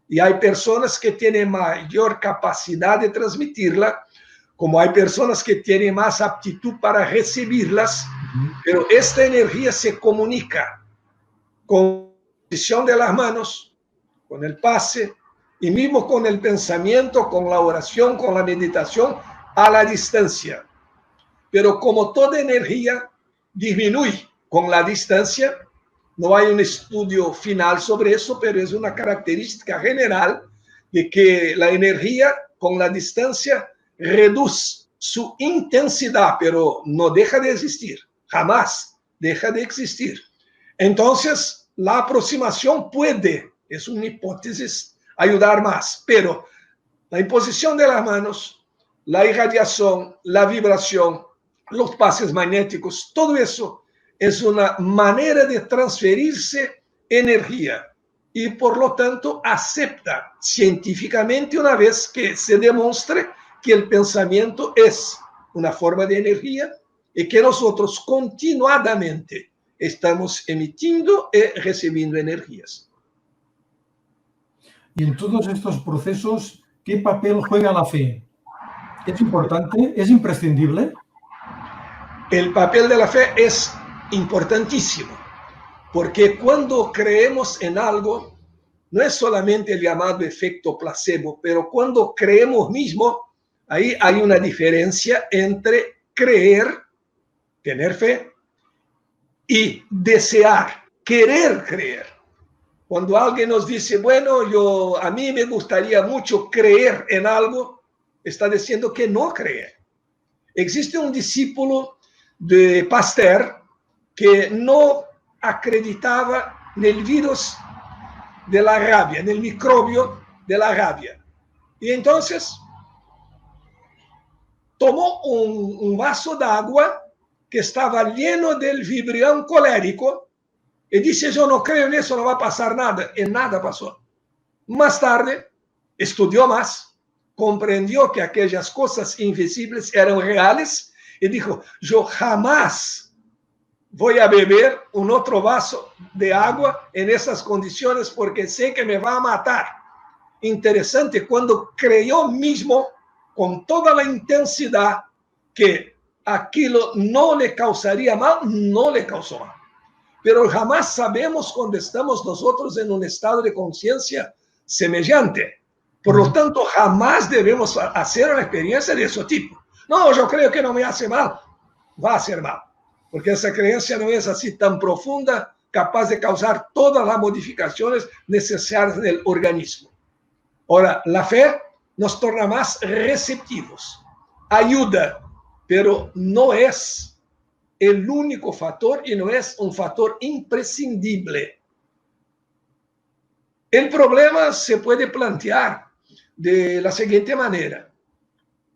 Y hay personas que tienen mayor capacidad de transmitirla, como hay personas que tienen más aptitud para recibirlas, pero esta energía se comunica con la posición de las manos, con el pase, y mismo con el pensamiento, con la oración, con la meditación, a la distancia. Pero como toda energía disminuye con la distancia, no hay un estudio final sobre eso, pero es una característica general de que la energía con la distancia reduce su intensidad, pero no deja de existir, jamás deja de existir. Entonces, la aproximación puede, es una hipótesis, ayudar más, pero la imposición de las manos, la irradiación, la vibración, los pases magnéticos, todo eso es una manera de transferirse energía y por lo tanto acepta científicamente una vez que se demuestre que el pensamiento es una forma de energía y que nosotros continuadamente estamos emitiendo y recibiendo energías. Y en todos estos procesos, ¿qué papel juega la fe? ¿Es importante? ¿Es imprescindible? El papel de la fe es importantísimo, porque cuando creemos en algo, no es solamente el llamado efecto placebo, pero cuando creemos mismo, ahí hay una diferencia entre creer, tener fe, y desear, querer creer. Cuando alguien nos dice, bueno, a mí me gustaría mucho creer en algo, está diciendo que no cree. Existe un discípulo de Pasteur que no acreditaba en el virus de la rabia, en el microbio de la rabia. Y entonces tomó un vaso de agua que estaba lleno del vibrión colérico y dice, yo no creo en eso, no va a pasar nada. Y nada pasó. Más tarde, estudió más, comprendió que aquellas cosas invisibles eran reales y dijo, yo jamás voy a beber un otro vaso de agua en esas condiciones porque sé que me va a matar. Interesante, cuando creyó mismo con toda la intensidad que aquello no le causaría mal, no le causó mal. pero jamás sabemos cuando estamos nosotros en un estado de conciencia semejante. Por lo tanto, jamás debemos hacer una experiencia de ese tipo. No, yo creo que no me hace mal. Va a hacer mal, porque esa creencia no es así tan profunda, capaz de causar todas las modificaciones necesarias del organismo. Ahora, la fe nos torna más receptivos, ayuda, pero no es el único factor y no es un factor imprescindible. El problema se puede plantear de la siguiente manera.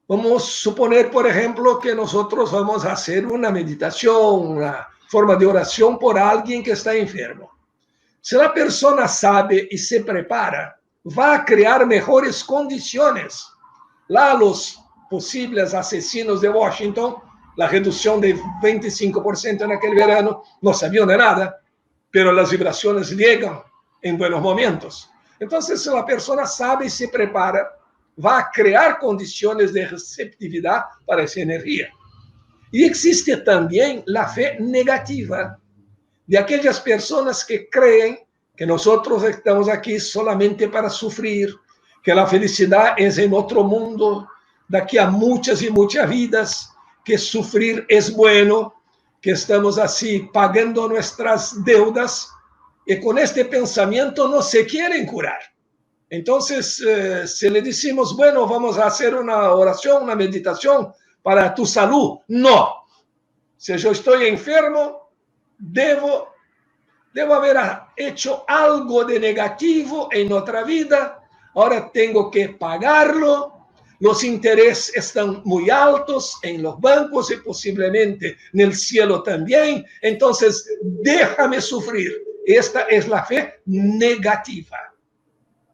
Vamos a suponer, por ejemplo, que nosotros vamos a hacer una meditación, una forma de oración por alguien que está enfermo. Si la persona sabe y se prepara, va a crear mejores condiciones. Los posibles asesinos de Washington, la reducción de 25% en aquel verano, no sabían de nada, pero las vibraciones llegan en buenos momentos. Entonces, si la persona sabe y se prepara, va a crear condiciones de receptividad para esa energía. Y existe también la fe negativa de aquellas personas que creen que nosotros estamos aquí solamente para sufrir, que la felicidad es en otro mundo, de aquí a muchas y muchas vidas, que sufrir es bueno, que estamos así pagando nuestras deudas, y con este pensamiento no se quieren curar. Entonces, si le decimos, bueno, vamos a hacer una oración, una meditación para tu salud, no. Si yo estoy enfermo, debo haber hecho algo de negativo en otra vida, ahora tengo que pagarlo, los intereses están muy altos en los bancos y posiblemente en el cielo también, entonces déjame sufrir. Esta es la fe negativa.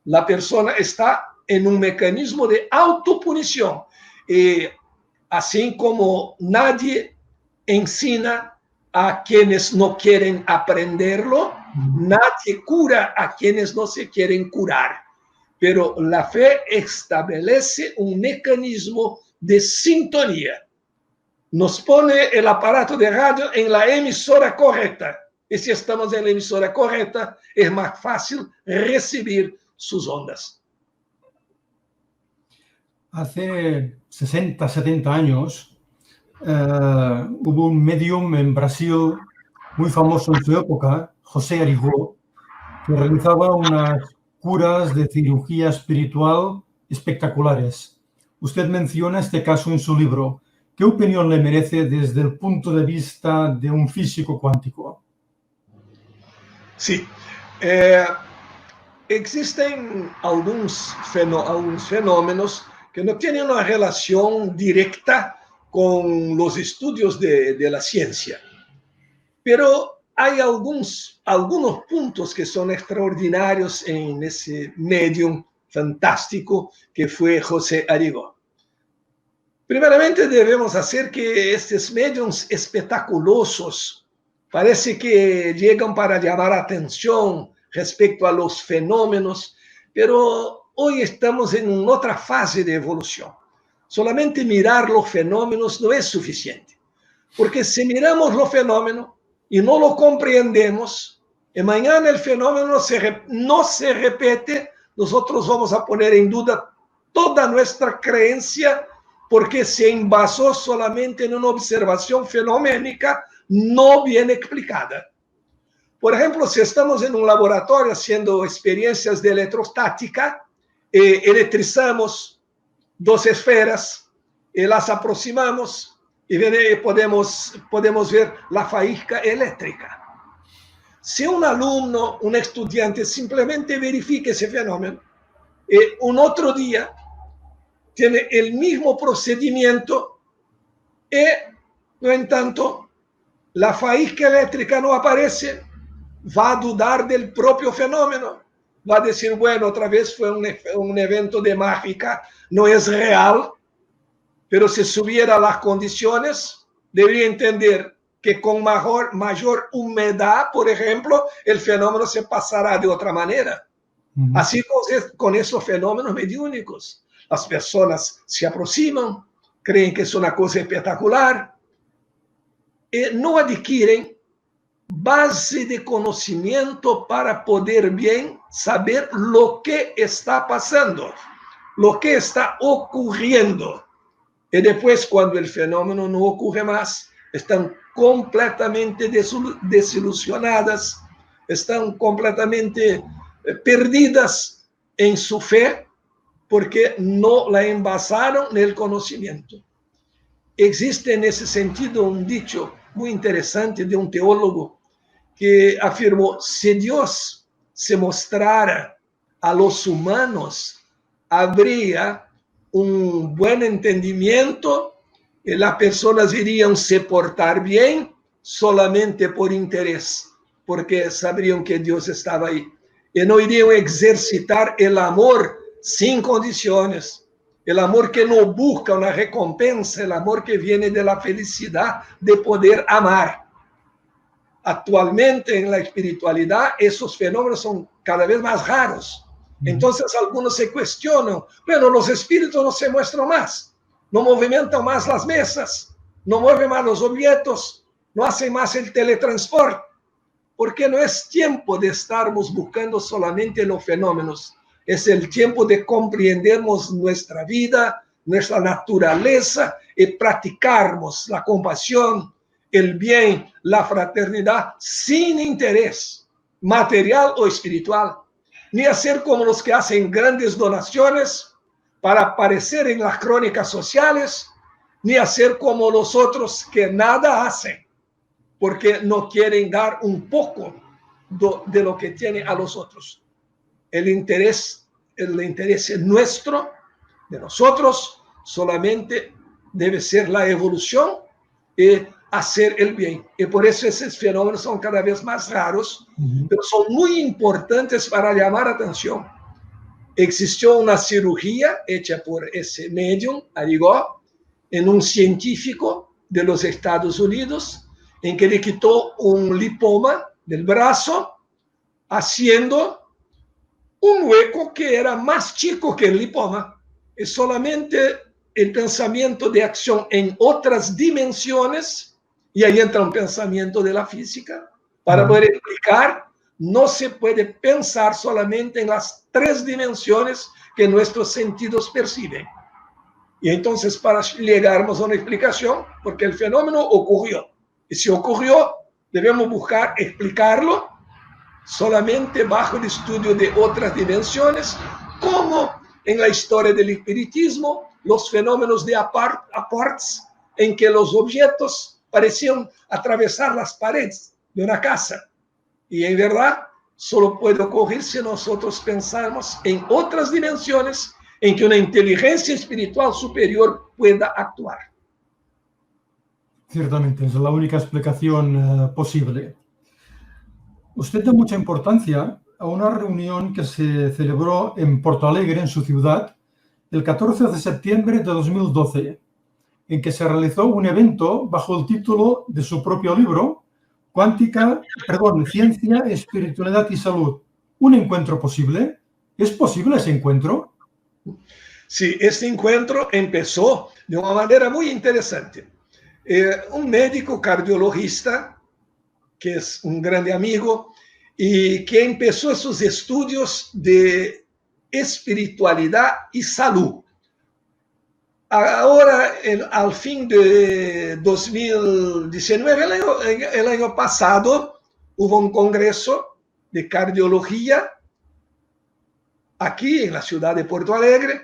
La persona está en un mecanismo de autopunición. Así como nadie enseña a quienes no quieren aprenderlo, nadie cura a quienes no se quieren curar. Pero la fe establece un mecanismo de sintonía. Nos pone el aparato de radio en la emisora correcta. Y si estamos en la emisora correcta, es más fácil recibir sus ondas. Hace 60, 70 años hubo un medium en Brasil muy famoso en su época, José Arigó, que realizaba unas curas de cirugía espiritual espectaculares. Usted menciona este caso en su libro. ¿Qué opinión le merece desde el punto de vista de un físico cuántico? Sí. Existen algunos fenómenos que no tienen una relación directa con los estudios de la ciencia, pero hay algunos puntos que son extraordinarios en ese medium fantástico que fue José Arigó. Primeramente debemos hacer que estos mediums espectaculosos parece que llegan para llamar atención respecto a los fenómenos, pero hoy estamos en otra fase de evolución. Solamente mirar los fenómenos no es suficiente, porque si miramos los fenómenos y no lo comprendemos, y mañana el fenómeno no se repite, nosotros vamos a poner en duda toda nuestra creencia, porque se basó solamente en una observación fenoménica no bien explicada. Por ejemplo, si estamos en un laboratorio haciendo experiencias de electrostática, electrizamos dos esferas, las aproximamos y podemos ver la faísca eléctrica. Si un alumno, un estudiante simplemente verifica ese fenómeno, un otro día tiene el mismo procedimiento y, no en tanto, la faísca eléctrica no aparece, va a dudar del propio fenómeno, va a decir, bueno, otra vez fue un evento de mágica, no es real, pero si subiera las condiciones, debería entender que con mayor humedad, por ejemplo, el fenómeno se pasará de otra manera. Así con esos fenómenos mediúnicos. Las personas se aproximan, creen que es una cosa espectacular, y no adquieren base de conocimiento para poder bien saber lo que está pasando, lo que está ocurriendo. Y después, cuando el fenómeno no ocurre más, están completamente desilusionadas, están completamente perdidas en su fe porque no la envasaron en el conocimiento. Existe en ese sentido un dicho muy interesante de un teólogo que afirmó: si Dios se mostrara a los humanos, habría un buen entendimiento y las personas irían se portar bien solamente por interés, porque sabrían que Dios estaba ahí. Y no irían ejercitar el amor sin condiciones, el amor que no busca una recompensa, el amor que viene de la felicidad de poder amar. Actualmente en la espiritualidad esos fenómenos son cada vez más raros. Entonces algunos se cuestionan: bueno, los espíritus no se muestran más, no movimentan más las mesas, no mueven más los objetos, no hacen más el teletransporte, porque no es tiempo de estarmos buscando solamente los fenómenos, es el tiempo de comprendermos nuestra vida, nuestra naturaleza y practicarmos la compasión, el bien, la fraternidad, sin interés material o espiritual, ni hacer como los que hacen grandes donaciones para aparecer en las crónicas sociales, ni hacer como los otros que nada hacen, porque no quieren dar un poco de lo que tienen a los otros. El interés nuestro, de nosotros, solamente debe ser la evolución y hacer el bien. Y por eso esos fenómenos son cada vez más raros, pero son muy importantes para llamar atención. Existió una cirugía hecha por ese medium, Arigó, en un científico de los Estados Unidos, en que le quitó un lipoma del brazo, haciendo un hueco que era más chico que el lipoma. Es solamente el pensamiento de acción en otras dimensiones, y ahí entra un pensamiento de la física, para poder explicar. No se puede pensar solamente en las 3 dimensiones que nuestros sentidos perciben. Y entonces, para llegarnos a una explicación, porque el fenómeno ocurrió, y si ocurrió, debemos buscar explicarlo solamente bajo el estudio de otras dimensiones, como en la historia del espiritismo, los fenómenos de apports, en que los objetos parecían atravesar las paredes de una casa. Y en verdad, solo puede ocurrir si nosotros pensamos en otras dimensiones en que una inteligencia espiritual superior pueda actuar. Ciertamente, es la única explicación posible. Usted da mucha importancia a una reunión que se celebró en Porto Alegre, en su ciudad, el 14 de septiembre de 2012, en que se realizó un evento bajo el título de su propio libro, Ciencia, Espiritualidad y Salud. ¿Un encuentro posible? ¿Es posible ese encuentro? Sí, este encuentro empezó de una manera muy interesante. Un médico cardiologista, que es un grande amigo, y que empezó sus estudios de espiritualidad y salud. Ahora, al fin de 2019, el año pasado, hubo un congreso de cardiología aquí en la ciudad de Porto Alegre.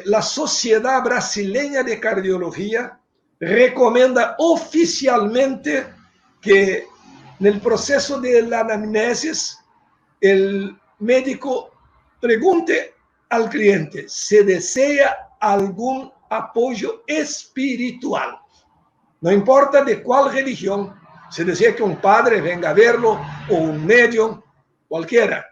La Sociedad Brasileña de Cardiología recomienda oficialmente que en el proceso de la anamnesis el médico pregunte al cliente si desea algún apoyo espiritual. No importa de cuál religión, si desea que un padre venga a verlo o un medium, cualquiera.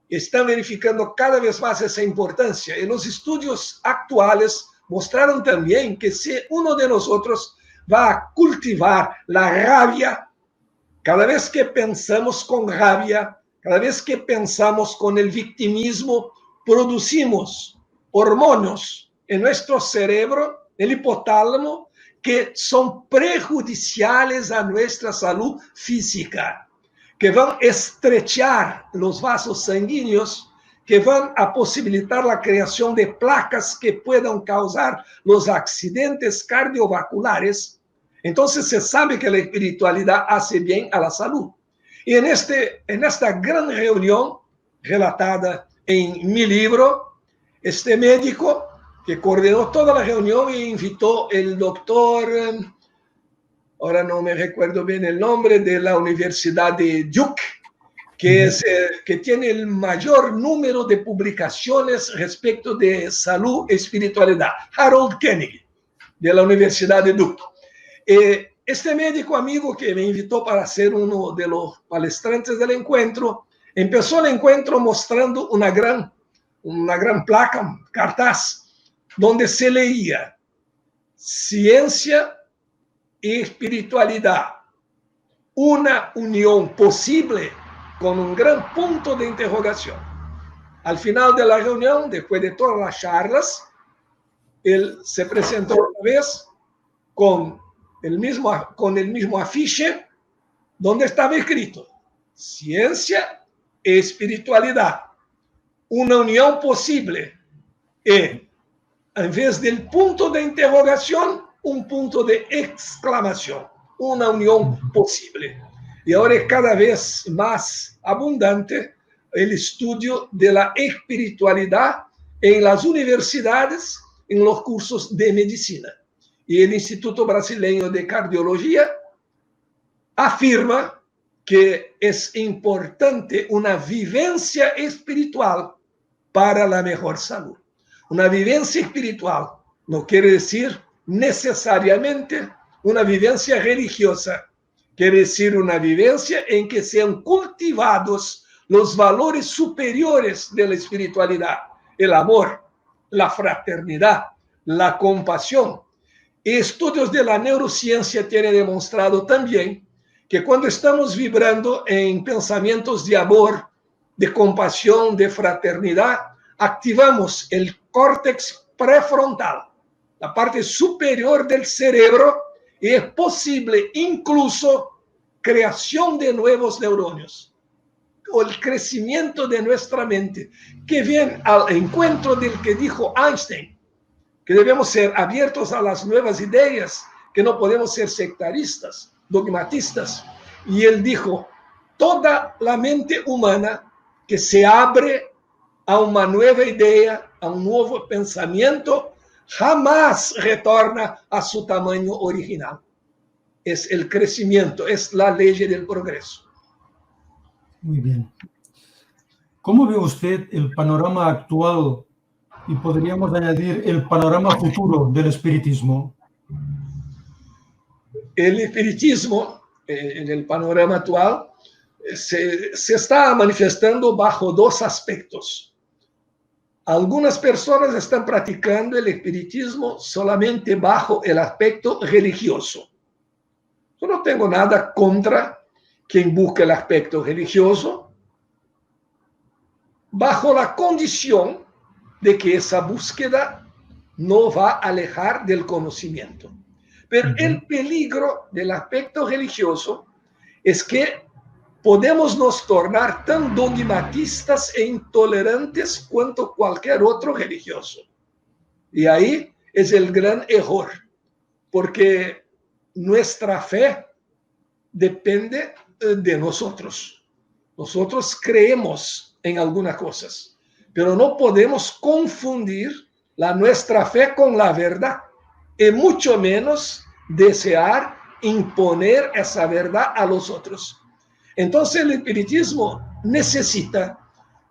Están verificando cada vez más esa importancia. Y los estudios actuales mostraron también que si uno de nosotros va a cultivar la rabia, cada vez que pensamos con rabia, cada vez que pensamos con el victimismo, producimos hormonas en nuestro cerebro, el hipotálamo, que son prejudiciales a nuestra salud física, que van a estrechar los vasos sanguíneos, que van a posibilitar la creación de placas que puedan causar los accidentes cardiovasculares. Entonces se sabe que la espiritualidad hace bien a la salud. Y en esta gran reunión relatada en mi libro, este médico que coordinó toda la reunión e invitó el doctor, ahora no me recuerdo bien el nombre, de la Universidad de Duke, que tiene el mayor número de publicaciones respecto de salud y espiritualidad, Harold Kennedy, de la Universidad de Duke. Este médico amigo que me invitó para ser uno de los palestrantes del encuentro, empezó el encuentro mostrando una gran placa, un cartaz, donde se leía ciencia y espiritualidad, una unión posible, con un gran punto de interrogación. Al final de la reunión, después de todas las charlas, él se presentó otra vez con el mismo afiche donde estaba escrito ciencia y espiritualidad, una unión posible, y en vez del punto de interrogación, un punto de exclamación, una unión posible. Y ahora es cada vez más abundante el estudio de la espiritualidad en las universidades, en los cursos de medicina. Y el Instituto Brasileño de Cardiología afirma que es importante una vivencia espiritual para la mejor salud. Una vivencia espiritual no quiere decir necesariamente una vivencia religiosa. Quiere decir una vivencia en que sean cultivados los valores superiores de la espiritualidad, el amor, la fraternidad, la compasión. Y estudios de la neurociencia tienen demostrado también que cuando estamos vibrando en pensamientos de amor, de compasión, de fraternidad, activamos el córtex prefrontal, la parte superior del cerebro, y es posible incluso creación de nuevos neurones o el crecimiento de nuestra mente, que viene al encuentro del que dijo Einstein, que debemos ser abiertos a las nuevas ideas, que no podemos ser sectaristas, dogmatistas. Y él dijo, toda la mente humana que se abre a una nueva idea, a un nuevo pensamiento, jamás retorna a su tamaño original. Es el crecimiento, es la ley del progreso. Muy bien. ¿Cómo ve usted el panorama actual y podríamos añadir el panorama futuro del espiritismo? El espiritismo, en el panorama actual, se está manifestando bajo dos aspectos. Algunas personas están practicando el espiritismo solamente bajo el aspecto religioso. Yo no tengo nada contra quien busque el aspecto religioso, bajo la condición de que esa búsqueda no va a alejar del conocimiento. Pero el peligro del aspecto religioso es que podemos nos tornar tan dogmatistas e intolerantes cuanto cualquier otro religioso. Y ahí es el gran error, porque nuestra fe depende de nosotros. Nosotros creemos en algunas cosas, pero no podemos confundir nuestra fe con la verdad, y mucho menos desear imponer esa verdad a los otros. Entonces el espiritismo necesita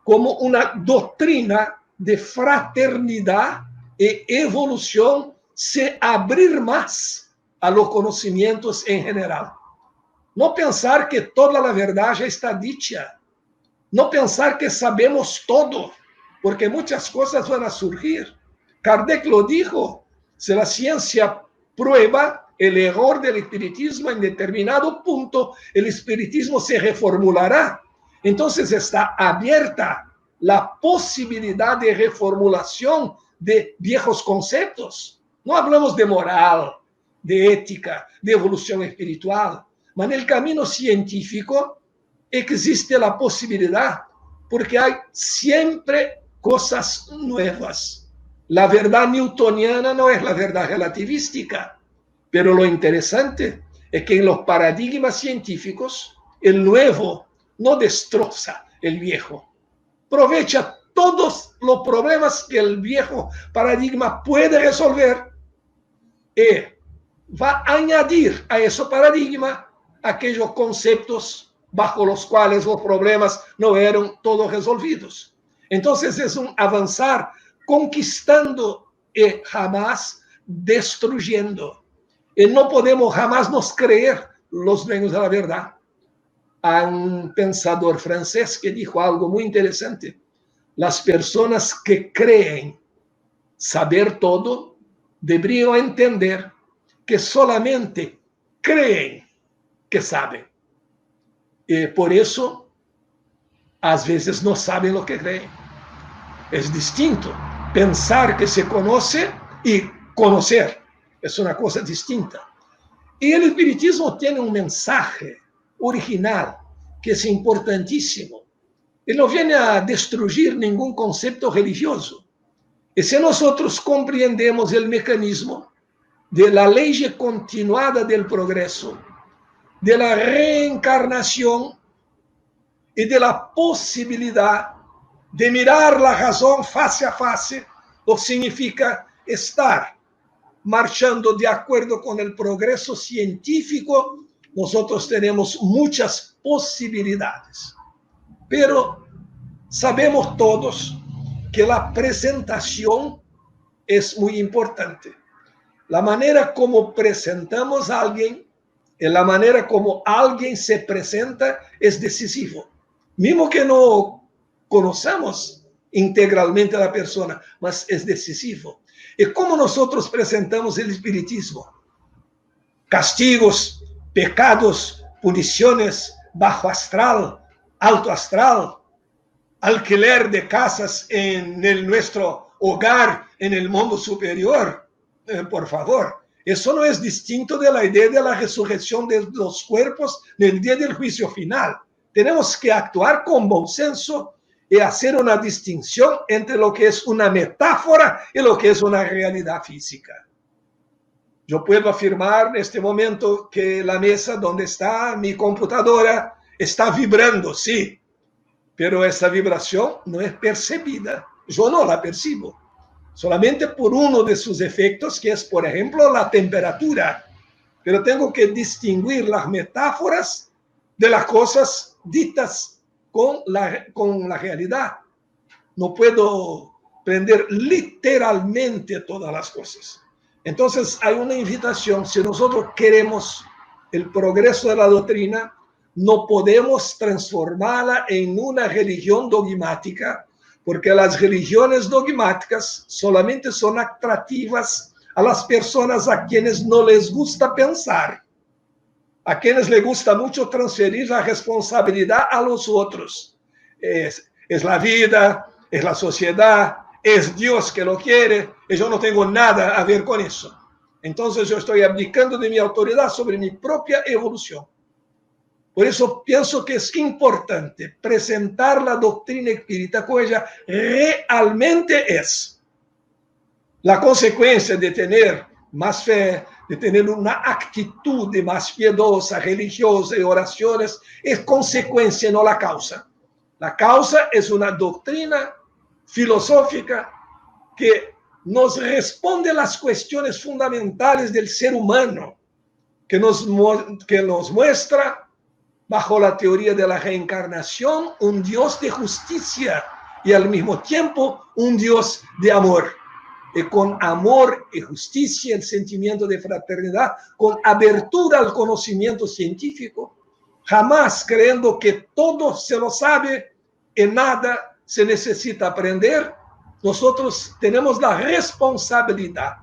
como una doctrina de fraternidad y evolución, se abrir más a los conocimientos en general. No pensar que toda la verdad ya está dicha. No pensar que sabemos todo, porque muchas cosas van a surgir. Kardec lo dijo, si la ciencia prueba el error del espiritismo en determinado punto, el espiritismo se reformulará. Entonces está abierta la posibilidad de reformulación de viejos conceptos. No hablamos de moral, de ética, de evolución espiritual. Pero en el camino científico existe la posibilidad, porque hay siempre cosas nuevas. La verdad newtoniana no es la verdad relativística, pero lo interesante es que en los paradigmas científicos el nuevo no destroza el viejo, aprovecha todos los problemas que el viejo paradigma puede resolver y va a añadir a ese paradigma aquellos conceptos bajo los cuales los problemas no eran todos resolvidos. Entonces es un avanzar conquistando y jamás destruyendo. Y no podemos jamás nos creer los dueños de la verdad. Hay un pensador francés que dijo algo muy interesante. Las personas que creen saber todo deberían entender que solamente creen que saben. Y por eso, a veces no saben lo que creen. Es distinto pensar que se conoce y conocer. Es una cosa distinta. Y el espiritismo tiene un mensaje original que es importantísimo. Él no viene a destruir ningún concepto religioso. Y si nosotros comprendemos el mecanismo de la ley continuada del progreso, de la reencarnación y de la posibilidad de mirar la razón face a face, lo que significa estar marchando de acuerdo con el progreso científico, nosotros tenemos muchas posibilidades. Pero sabemos todos que la presentación es muy importante. La manera como presentamos a alguien y la manera como alguien se presenta es decisivo. Mismo que no conocemos integralmente a la persona, mas es decisivo. ¿Y cómo nosotros presentamos el espiritismo? Castigos, pecados, puniciones, bajo astral, alto astral, alquiler de casas en nuestro hogar, en el mundo superior. Por favor, eso no es distinto de la idea de la resurrección de los cuerpos en el día del juicio final. Tenemos que actuar con buen senso y hacer una distinción entre lo que es una metáfora y lo que es una realidad física. Yo puedo afirmar en este momento que la mesa donde está mi computadora está vibrando, sí, pero esa vibración no es percibida. Yo no la percibo, solamente por uno de sus efectos, que es, por ejemplo, la temperatura. Pero tengo que distinguir las metáforas de las cosas ditas con la realidad. No puedo prender literalmente todas las cosas. Entonces hay una invitación. Si nosotros queremos el progreso de la doctrina, no podemos transformarla en una religión dogmática, porque las religiones dogmáticas solamente son atractivas a las personas a quienes no les gusta pensar, a quienes les gusta mucho transferir la responsabilidad a los otros. Es la vida, es la sociedad, es Dios que lo quiere, y yo no tengo nada a ver con eso. Entonces yo estoy abdicando de mi autoridad sobre mi propia evolución. Por eso pienso que es importante presentar la doctrina espírita como ella realmente es. La consecuencia de tener más fe, de tener una actitud de más piedosa, religiosa y oraciones, es consecuencia, no la causa. La causa es una doctrina filosófica que nos responde a las cuestiones fundamentales del ser humano, que nos muestra, bajo la teoría de la reencarnación, un Dios de justicia y al mismo tiempo un Dios de amor. Y con amor y justicia, el sentimiento de fraternidad, con abertura al conocimiento científico, jamás creyendo que todo se lo sabe y nada se necesita aprender, nosotros tenemos la responsabilidad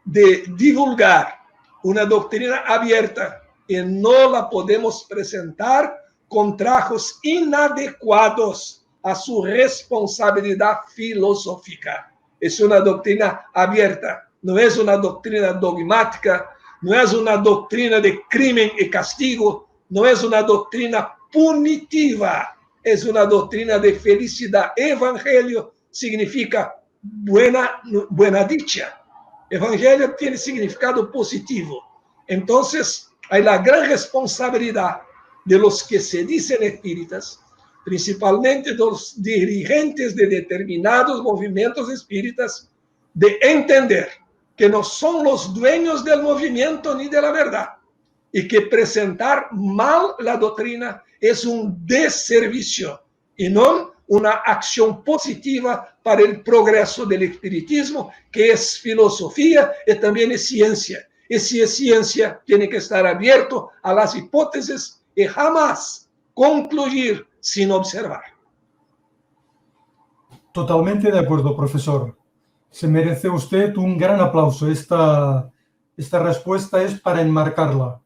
de divulgar una doctrina abierta y no la podemos presentar con trajos inadecuados a su responsabilidad filosófica. Es una doctrina abierta, no es una doctrina dogmática no es una doctrina de crimen y castigo, no es una doctrina punitiva, es una doctrina de felicidad. Evangelio significa buena dicha. Evangelio tiene significado positivo. Entonces, hay la gran responsabilidad de los que se dicen espíritas, principalmente de los dirigentes de determinados movimientos espíritas, de entender que no son los dueños del movimiento ni de la verdad, y que presentar mal la doctrina es un desservicio y no una acción positiva para el progreso del espiritismo, que es filosofía y también es ciencia. Y si es ciencia, tiene que estar abierto a las hipótesis y jamás concluir sin observar. Totalmente de acuerdo, profesor. Se merece usted un gran aplauso. Esta respuesta es para enmarcarla.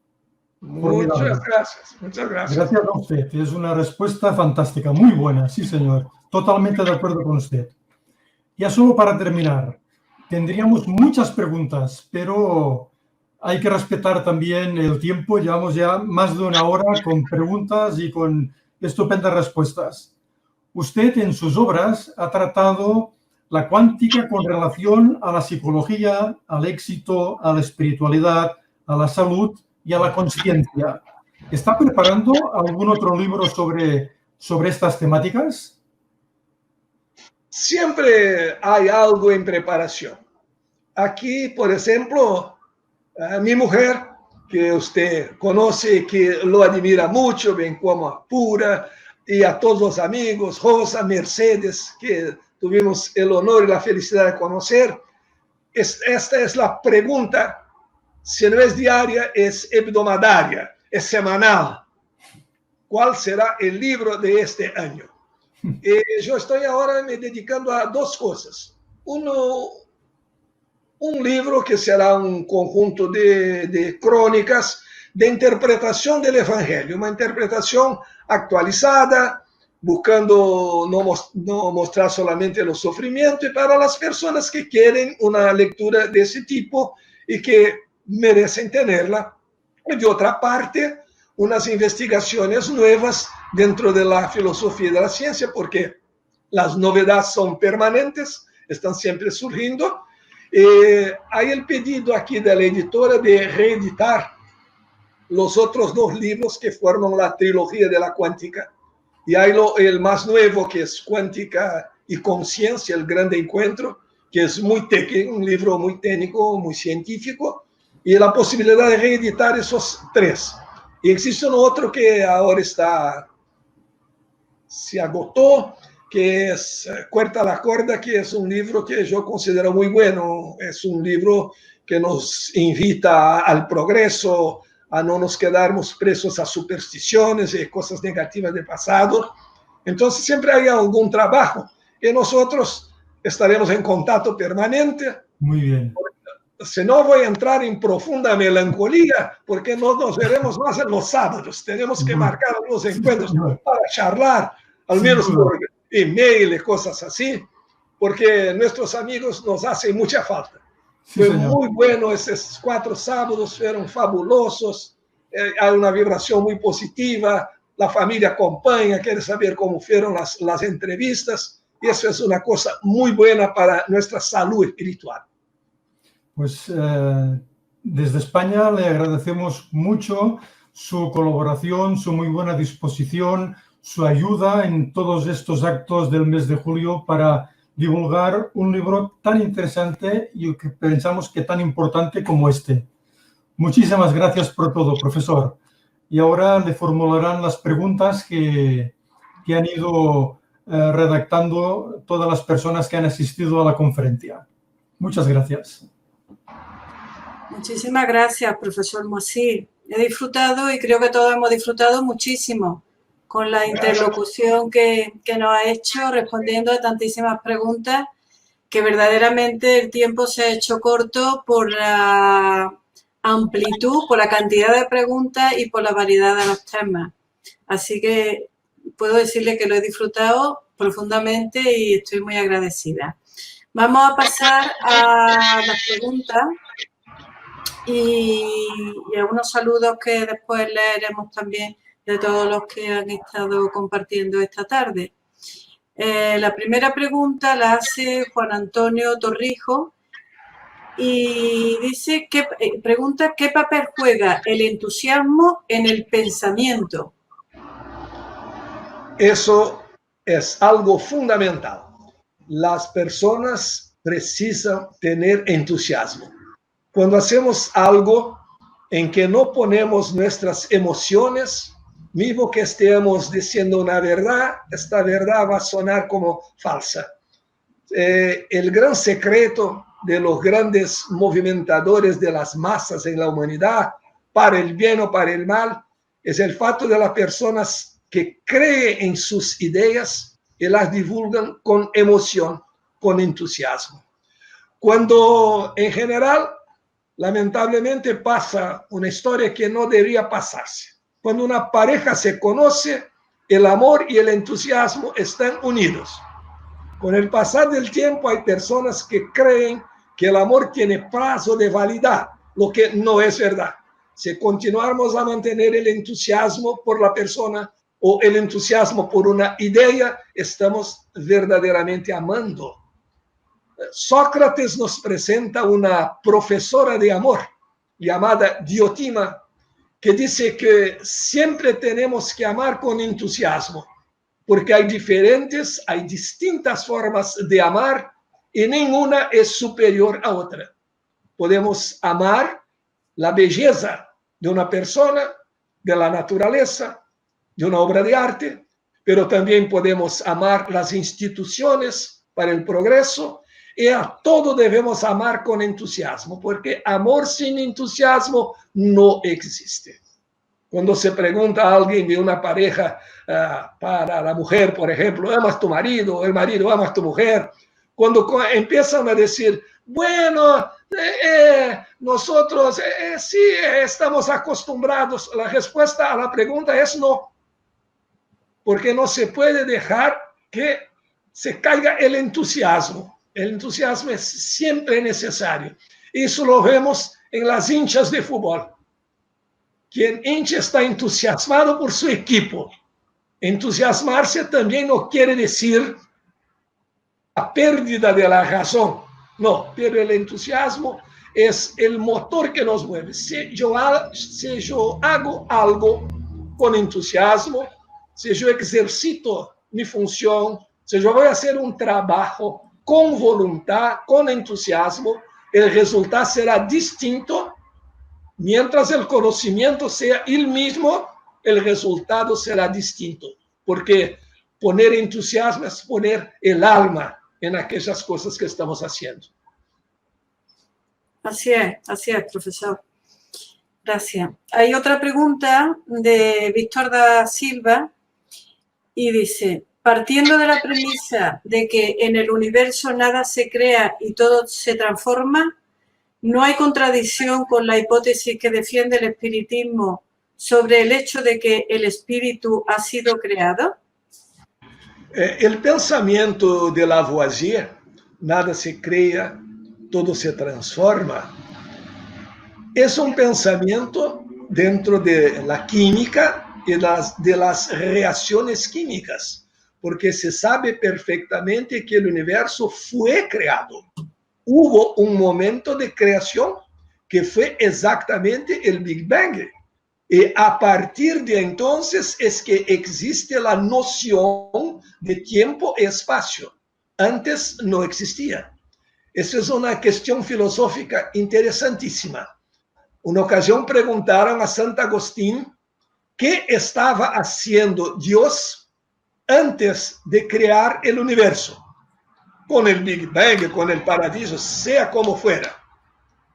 Muchas gracias, muchas gracias. Gracias a usted. Es una respuesta fantástica, muy buena, sí, señor. Totalmente de acuerdo con usted. Ya solo para terminar, tendríamos muchas preguntas, pero hay que respetar también el tiempo. Llevamos ya más de una hora con preguntas y con estupendas respuestas. Usted en sus obras ha tratado la cuántica con relación a la psicología, al éxito, a la espiritualidad, a la salud y a la conciencia. ¿Está preparando algún otro libro sobre estas temáticas? Siempre hay algo en preparación. Aquí, por ejemplo, mi mujer, que usted conoce, que lo admira mucho, bien como apura, y a todos los amigos, Rosa, Mercedes, que tuvimos el honor y la felicidad de conocer. Esta es la pregunta, si no es diaria, es hebdomadaria, es semanal. ¿Cuál será el libro de este año? Yo estoy ahora me dedicando a dos cosas. Uno, un libro que será un conjunto de crónicas de interpretación del Evangelio, una interpretación actualizada, buscando no mostrar solamente los sufrimientos, y para las personas que quieren una lectura de ese tipo y que merecen tenerla. Y de otra parte, unas investigaciones nuevas dentro de la filosofía y de la ciencia, porque las novedades son permanentes, están siempre surgiendo. Hay el pedido aquí de la editora de reeditar los otros dos libros que forman la trilogía de la cuántica. Y hay el más nuevo, que es Cuántica y Conciencia, el Grande Encuentro, que es muy técnico, un libro muy técnico, muy científico, y la posibilidad de reeditar esos tres. Y existe un otro que ahora se agotó, que es Cuerta la Corda, que es un libro que yo considero muy bueno. Es un libro que nos invita al progreso, a no nos quedarnos presos a supersticiones y cosas negativas del pasado. Entonces siempre hay algún trabajo y nosotros estaremos en contacto permanente. Muy bien. Si no, voy a entrar en profunda melancolía, porque no nos veremos más en los sábados. Tenemos que marcar algunos encuentros para charlar, al menos por email y cosas así, porque nuestros amigos nos hacen mucha falta. Fue muy bueno, esos 4 sábados fueron fabulosos, hay una vibración muy positiva, la familia acompaña, quiere saber cómo fueron las entrevistas, y eso es una cosa muy buena para nuestra salud espiritual. Pues desde España le agradecemos mucho su colaboración, su muy buena disposición, su ayuda en todos estos actos del mes de julio para divulgar un libro tan interesante y que pensamos que tan importante como este. Muchísimas gracias por todo, profesor. Y ahora le formularán las preguntas que han ido redactando todas las personas que han asistido a la conferencia. Muchas gracias. Muchísimas gracias, profesor Mosir. He disfrutado y creo que todos hemos disfrutado muchísimo con la interlocución que nos ha hecho, respondiendo a tantísimas preguntas, que verdaderamente el tiempo se ha hecho corto por la amplitud, por la cantidad de preguntas y por la variedad de los temas. Así que puedo decirle que lo he disfrutado profundamente y estoy muy agradecida. Vamos a pasar a las preguntas. y unos saludos que después leeremos también de todos los que han estado compartiendo esta tarde. La primera pregunta la hace Juan Antonio Torrijo y dice pregunta ¿qué papel juega el entusiasmo en el pensamiento? Eso es algo fundamental. Las personas precisan tener entusiasmo. Cuando hacemos algo en que no ponemos nuestras emociones, mismo que estemos diciendo una verdad, esta verdad va a sonar como falsa. El gran secreto de los grandes movimentadores de las masas en la humanidad, para el bien o para el mal, es el fato de las personas que creen en sus ideas y las divulgan con emoción, con entusiasmo. Cuando en general, lamentablemente, pasa una historia que no debería pasarse. Cuando una pareja se conoce, el amor y el entusiasmo están unidos. Con el pasar del tiempo hay personas que creen que el amor tiene plazo de validad, lo que no es verdad. Si continuamos a mantener el entusiasmo por la persona o el entusiasmo por una idea, estamos verdaderamente amando. Sócrates nos presenta una profesora de amor llamada Diotima, que dice que siempre tenemos que amar con entusiasmo, porque hay distintas formas de amar y ninguna es superior a otra. Podemos amar la belleza de una persona, de la naturaleza, de una obra de arte, pero también podemos amar las instituciones para el progreso y a todo debemos amar con entusiasmo, porque amor sin entusiasmo no existe. Cuando se pregunta a alguien de una pareja, para la mujer, por ejemplo, ¿amas tu marido? El marido, ¿amas tu mujer? Cuando empiezan a decir, bueno, nosotros sí estamos acostumbrados, la respuesta a la pregunta es no, porque no se puede dejar que se caiga el entusiasmo. El entusiasmo es siempre necesario. Eso lo vemos en las hinchas de fútbol. Quien hincha está entusiasmado por su equipo. Entusiasmarse también no quiere decir la pérdida de la razón. No, pero el entusiasmo es el motor que nos mueve. Si yo hago algo con entusiasmo, si yo ejercito mi función, si yo voy a hacer un trabajo con voluntad, con entusiasmo, el resultado será distinto. Mientras el conocimiento sea el mismo, el resultado será distinto, porque poner entusiasmo es poner el alma en aquellas cosas que estamos haciendo. Así es, profesor. Gracias. Hay otra pregunta de Víctor da Silva y dice, partiendo de la premisa de que en el universo nada se crea y todo se transforma, ¿no hay contradicción con la hipótesis que defiende el espiritismo sobre el hecho de que el espíritu ha sido creado? El pensamiento de Lavoisier, nada se crea, todo se transforma, es un pensamiento dentro de la química y de las reacciones químicas, porque se sabe perfectamente que el universo fue creado. Hubo un momento de creación que fue exactamente el Big Bang. Y a partir de entonces es que existe la noción de tiempo y espacio. Antes no existía. Esa es una cuestión filosófica interesantísima. Una ocasión preguntaron a Santo Agustín qué estaba haciendo Dios antes de crear el universo. Con el Big Bang, con el paraíso, sea como fuera.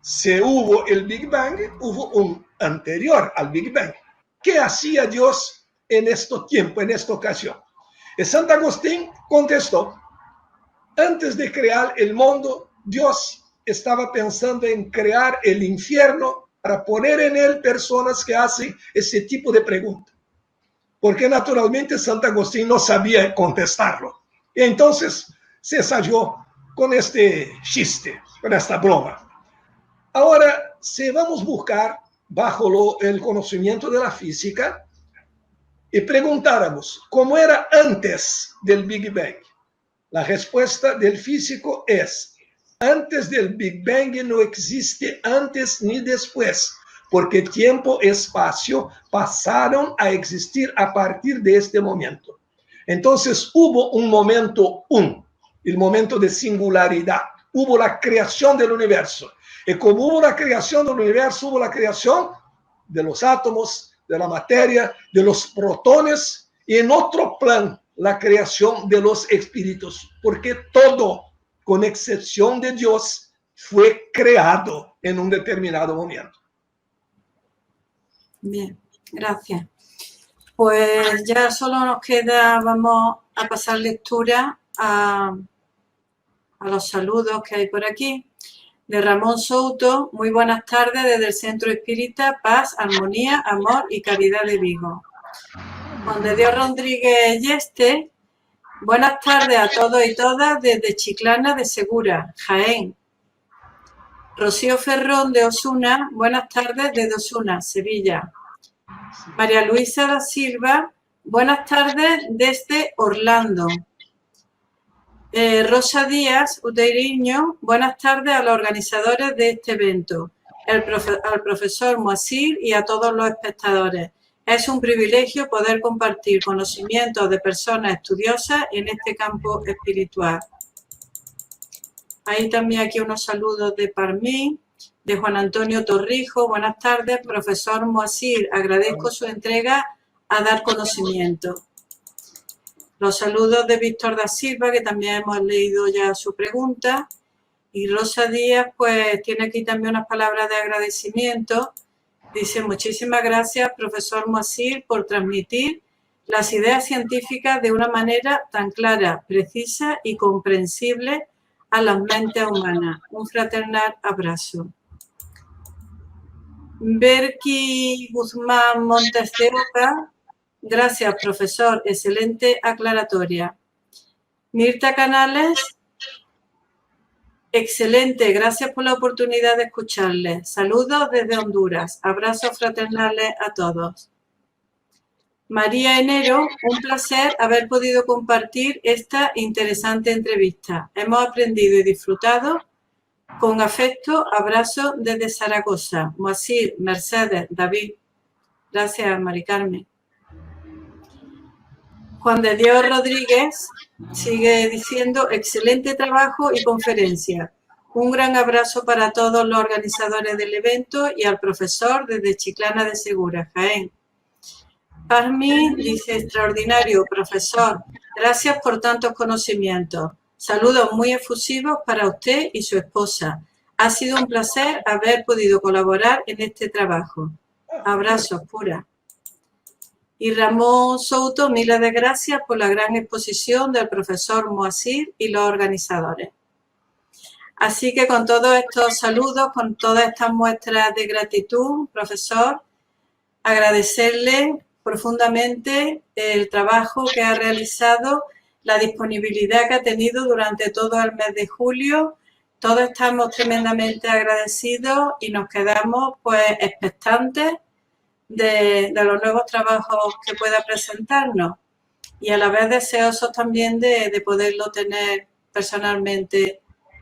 Si hubo el Big Bang, hubo un anterior al Big Bang. ¿Qué hacía Dios en este tiempo, en esta ocasión? Y Santo Agustín contestó, antes de crear el mundo, Dios estaba pensando en crear el infierno para poner en él personas que hacen ese tipo de preguntas. Porque naturalmente Santo Agustín no sabía contestarlo. Y entonces se salió con este chiste, con esta broma. Ahora, si vamos a buscar bajo el conocimiento de la física y preguntáramos cómo era antes del Big Bang, la respuesta del físico es: antes del Big Bang no existe antes ni después, porque tiempo y espacio pasaron a existir a partir de este momento. Entonces hubo un momento el momento de singularidad, hubo la creación del universo. Y como hubo la creación del universo, hubo la creación de los átomos, de la materia, de los protones, y en otro plan, la creación de los espíritus, porque todo, con excepción de Dios, fue creado en un determinado momento. Bien, gracias. Pues ya solo nos queda, vamos a pasar lectura a los saludos que hay por aquí. De Ramón Souto: muy buenas tardes desde el Centro Espírita Paz, Armonía, Amor y Caridad de Vigo. Juan de Dios Rodríguez Yeste: buenas tardes a todos y todas desde Chiclana de Segura, Jaén. Rocío Ferrón de Osuna: buenas tardes desde Osuna, Sevilla. María Luisa da Silva: buenas tardes desde Orlando. Rosa Díaz Uteiriño: buenas tardes a los organizadores de este evento, al profesor Moacir y a todos los espectadores. Es un privilegio poder compartir conocimientos de personas estudiosas en este campo espiritual. Hay también aquí unos saludos de Parmín, de Juan Antonio Torrijo: buenas tardes, profesor Moacir, agradezco su entrega a dar conocimiento. Los saludos de Víctor da Silva, que también hemos leído ya su pregunta. Y Rosa Díaz, pues, tiene aquí también unas palabras de agradecimiento. Dice: muchísimas gracias, profesor Moacir, por transmitir las ideas científicas de una manera tan clara, precisa y comprensible a las mentes humanas. Un fraternal abrazo. Berki Guzmán Montes de Oca: gracias, profesor, excelente aclaratoria. Mirta Canales: excelente, gracias por la oportunidad de escucharles. Saludos desde Honduras, abrazos fraternales a todos. María Enero: un placer haber podido compartir esta interesante entrevista. Hemos aprendido y disfrutado. Con afecto, abrazo desde Zaragoza. Moacir, Mercedes, David. Gracias, Mari Carmen. Juan de Dios Rodríguez sigue diciendo: excelente trabajo y conferencia. Un gran abrazo para todos los organizadores del evento y al profesor desde Chiclana de Segura, Jaén. Parmi dice: extraordinario, profesor. Gracias por tantos conocimientos. Saludos muy efusivos para usted y su esposa. Ha sido un placer haber podido colaborar en este trabajo. Abrazos, pura. Y Ramón Souto: miles de gracias por la gran exposición del profesor Moacir y los organizadores. Así que con todos estos saludos, con todas estas muestras de gratitud, profesor, agradecerle profundamente el trabajo que ha realizado, la disponibilidad que ha tenido durante todo el mes de julio. Todos estamos tremendamente agradecidos y nos quedamos pues expectantes de los nuevos trabajos que pueda presentarnos y a la vez deseosos también de poderlo tener personalmente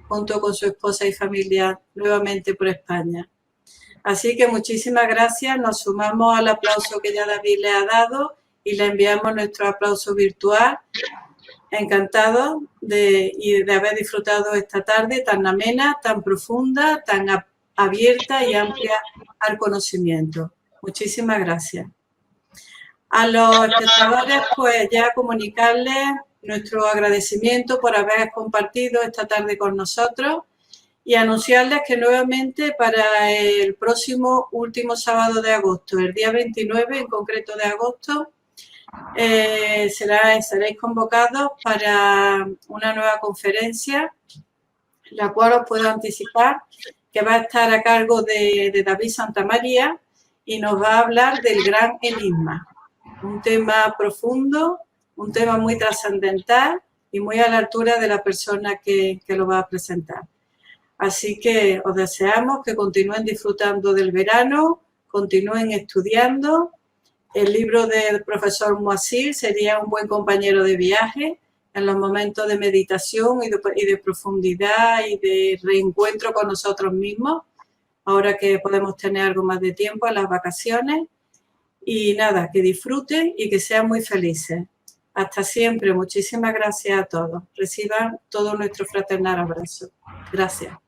junto con su esposa y familia nuevamente por España. Así que muchísimas gracias, nos sumamos al aplauso que ya David le ha dado y le enviamos nuestro aplauso virtual. Encantados de haber disfrutado esta tarde tan amena, tan profunda, tan abierta y amplia al conocimiento. Muchísimas gracias. A los espectadores, pues ya comunicarles nuestro agradecimiento por haber compartido esta tarde con nosotros y anunciarles que nuevamente para el próximo último sábado de agosto, el día 29 en concreto de agosto, seréis convocados para una nueva conferencia, la cual os puedo anticipar que va a estar a cargo de David Santamaría y nos va a hablar del gran enigma, un tema profundo, un tema muy trascendental y muy a la altura de la persona que lo va a presentar. Así que os deseamos que continúen disfrutando del verano, continúen estudiando. El libro del profesor Moisir sería un buen compañero de viaje en los momentos de meditación y de profundidad y de reencuentro con nosotros mismos, ahora que podemos tener algo más de tiempo en las vacaciones. Y nada, que disfruten y que sean muy felices. Hasta siempre. Muchísimas gracias a todos. Reciban todo nuestro fraternal abrazo. Gracias.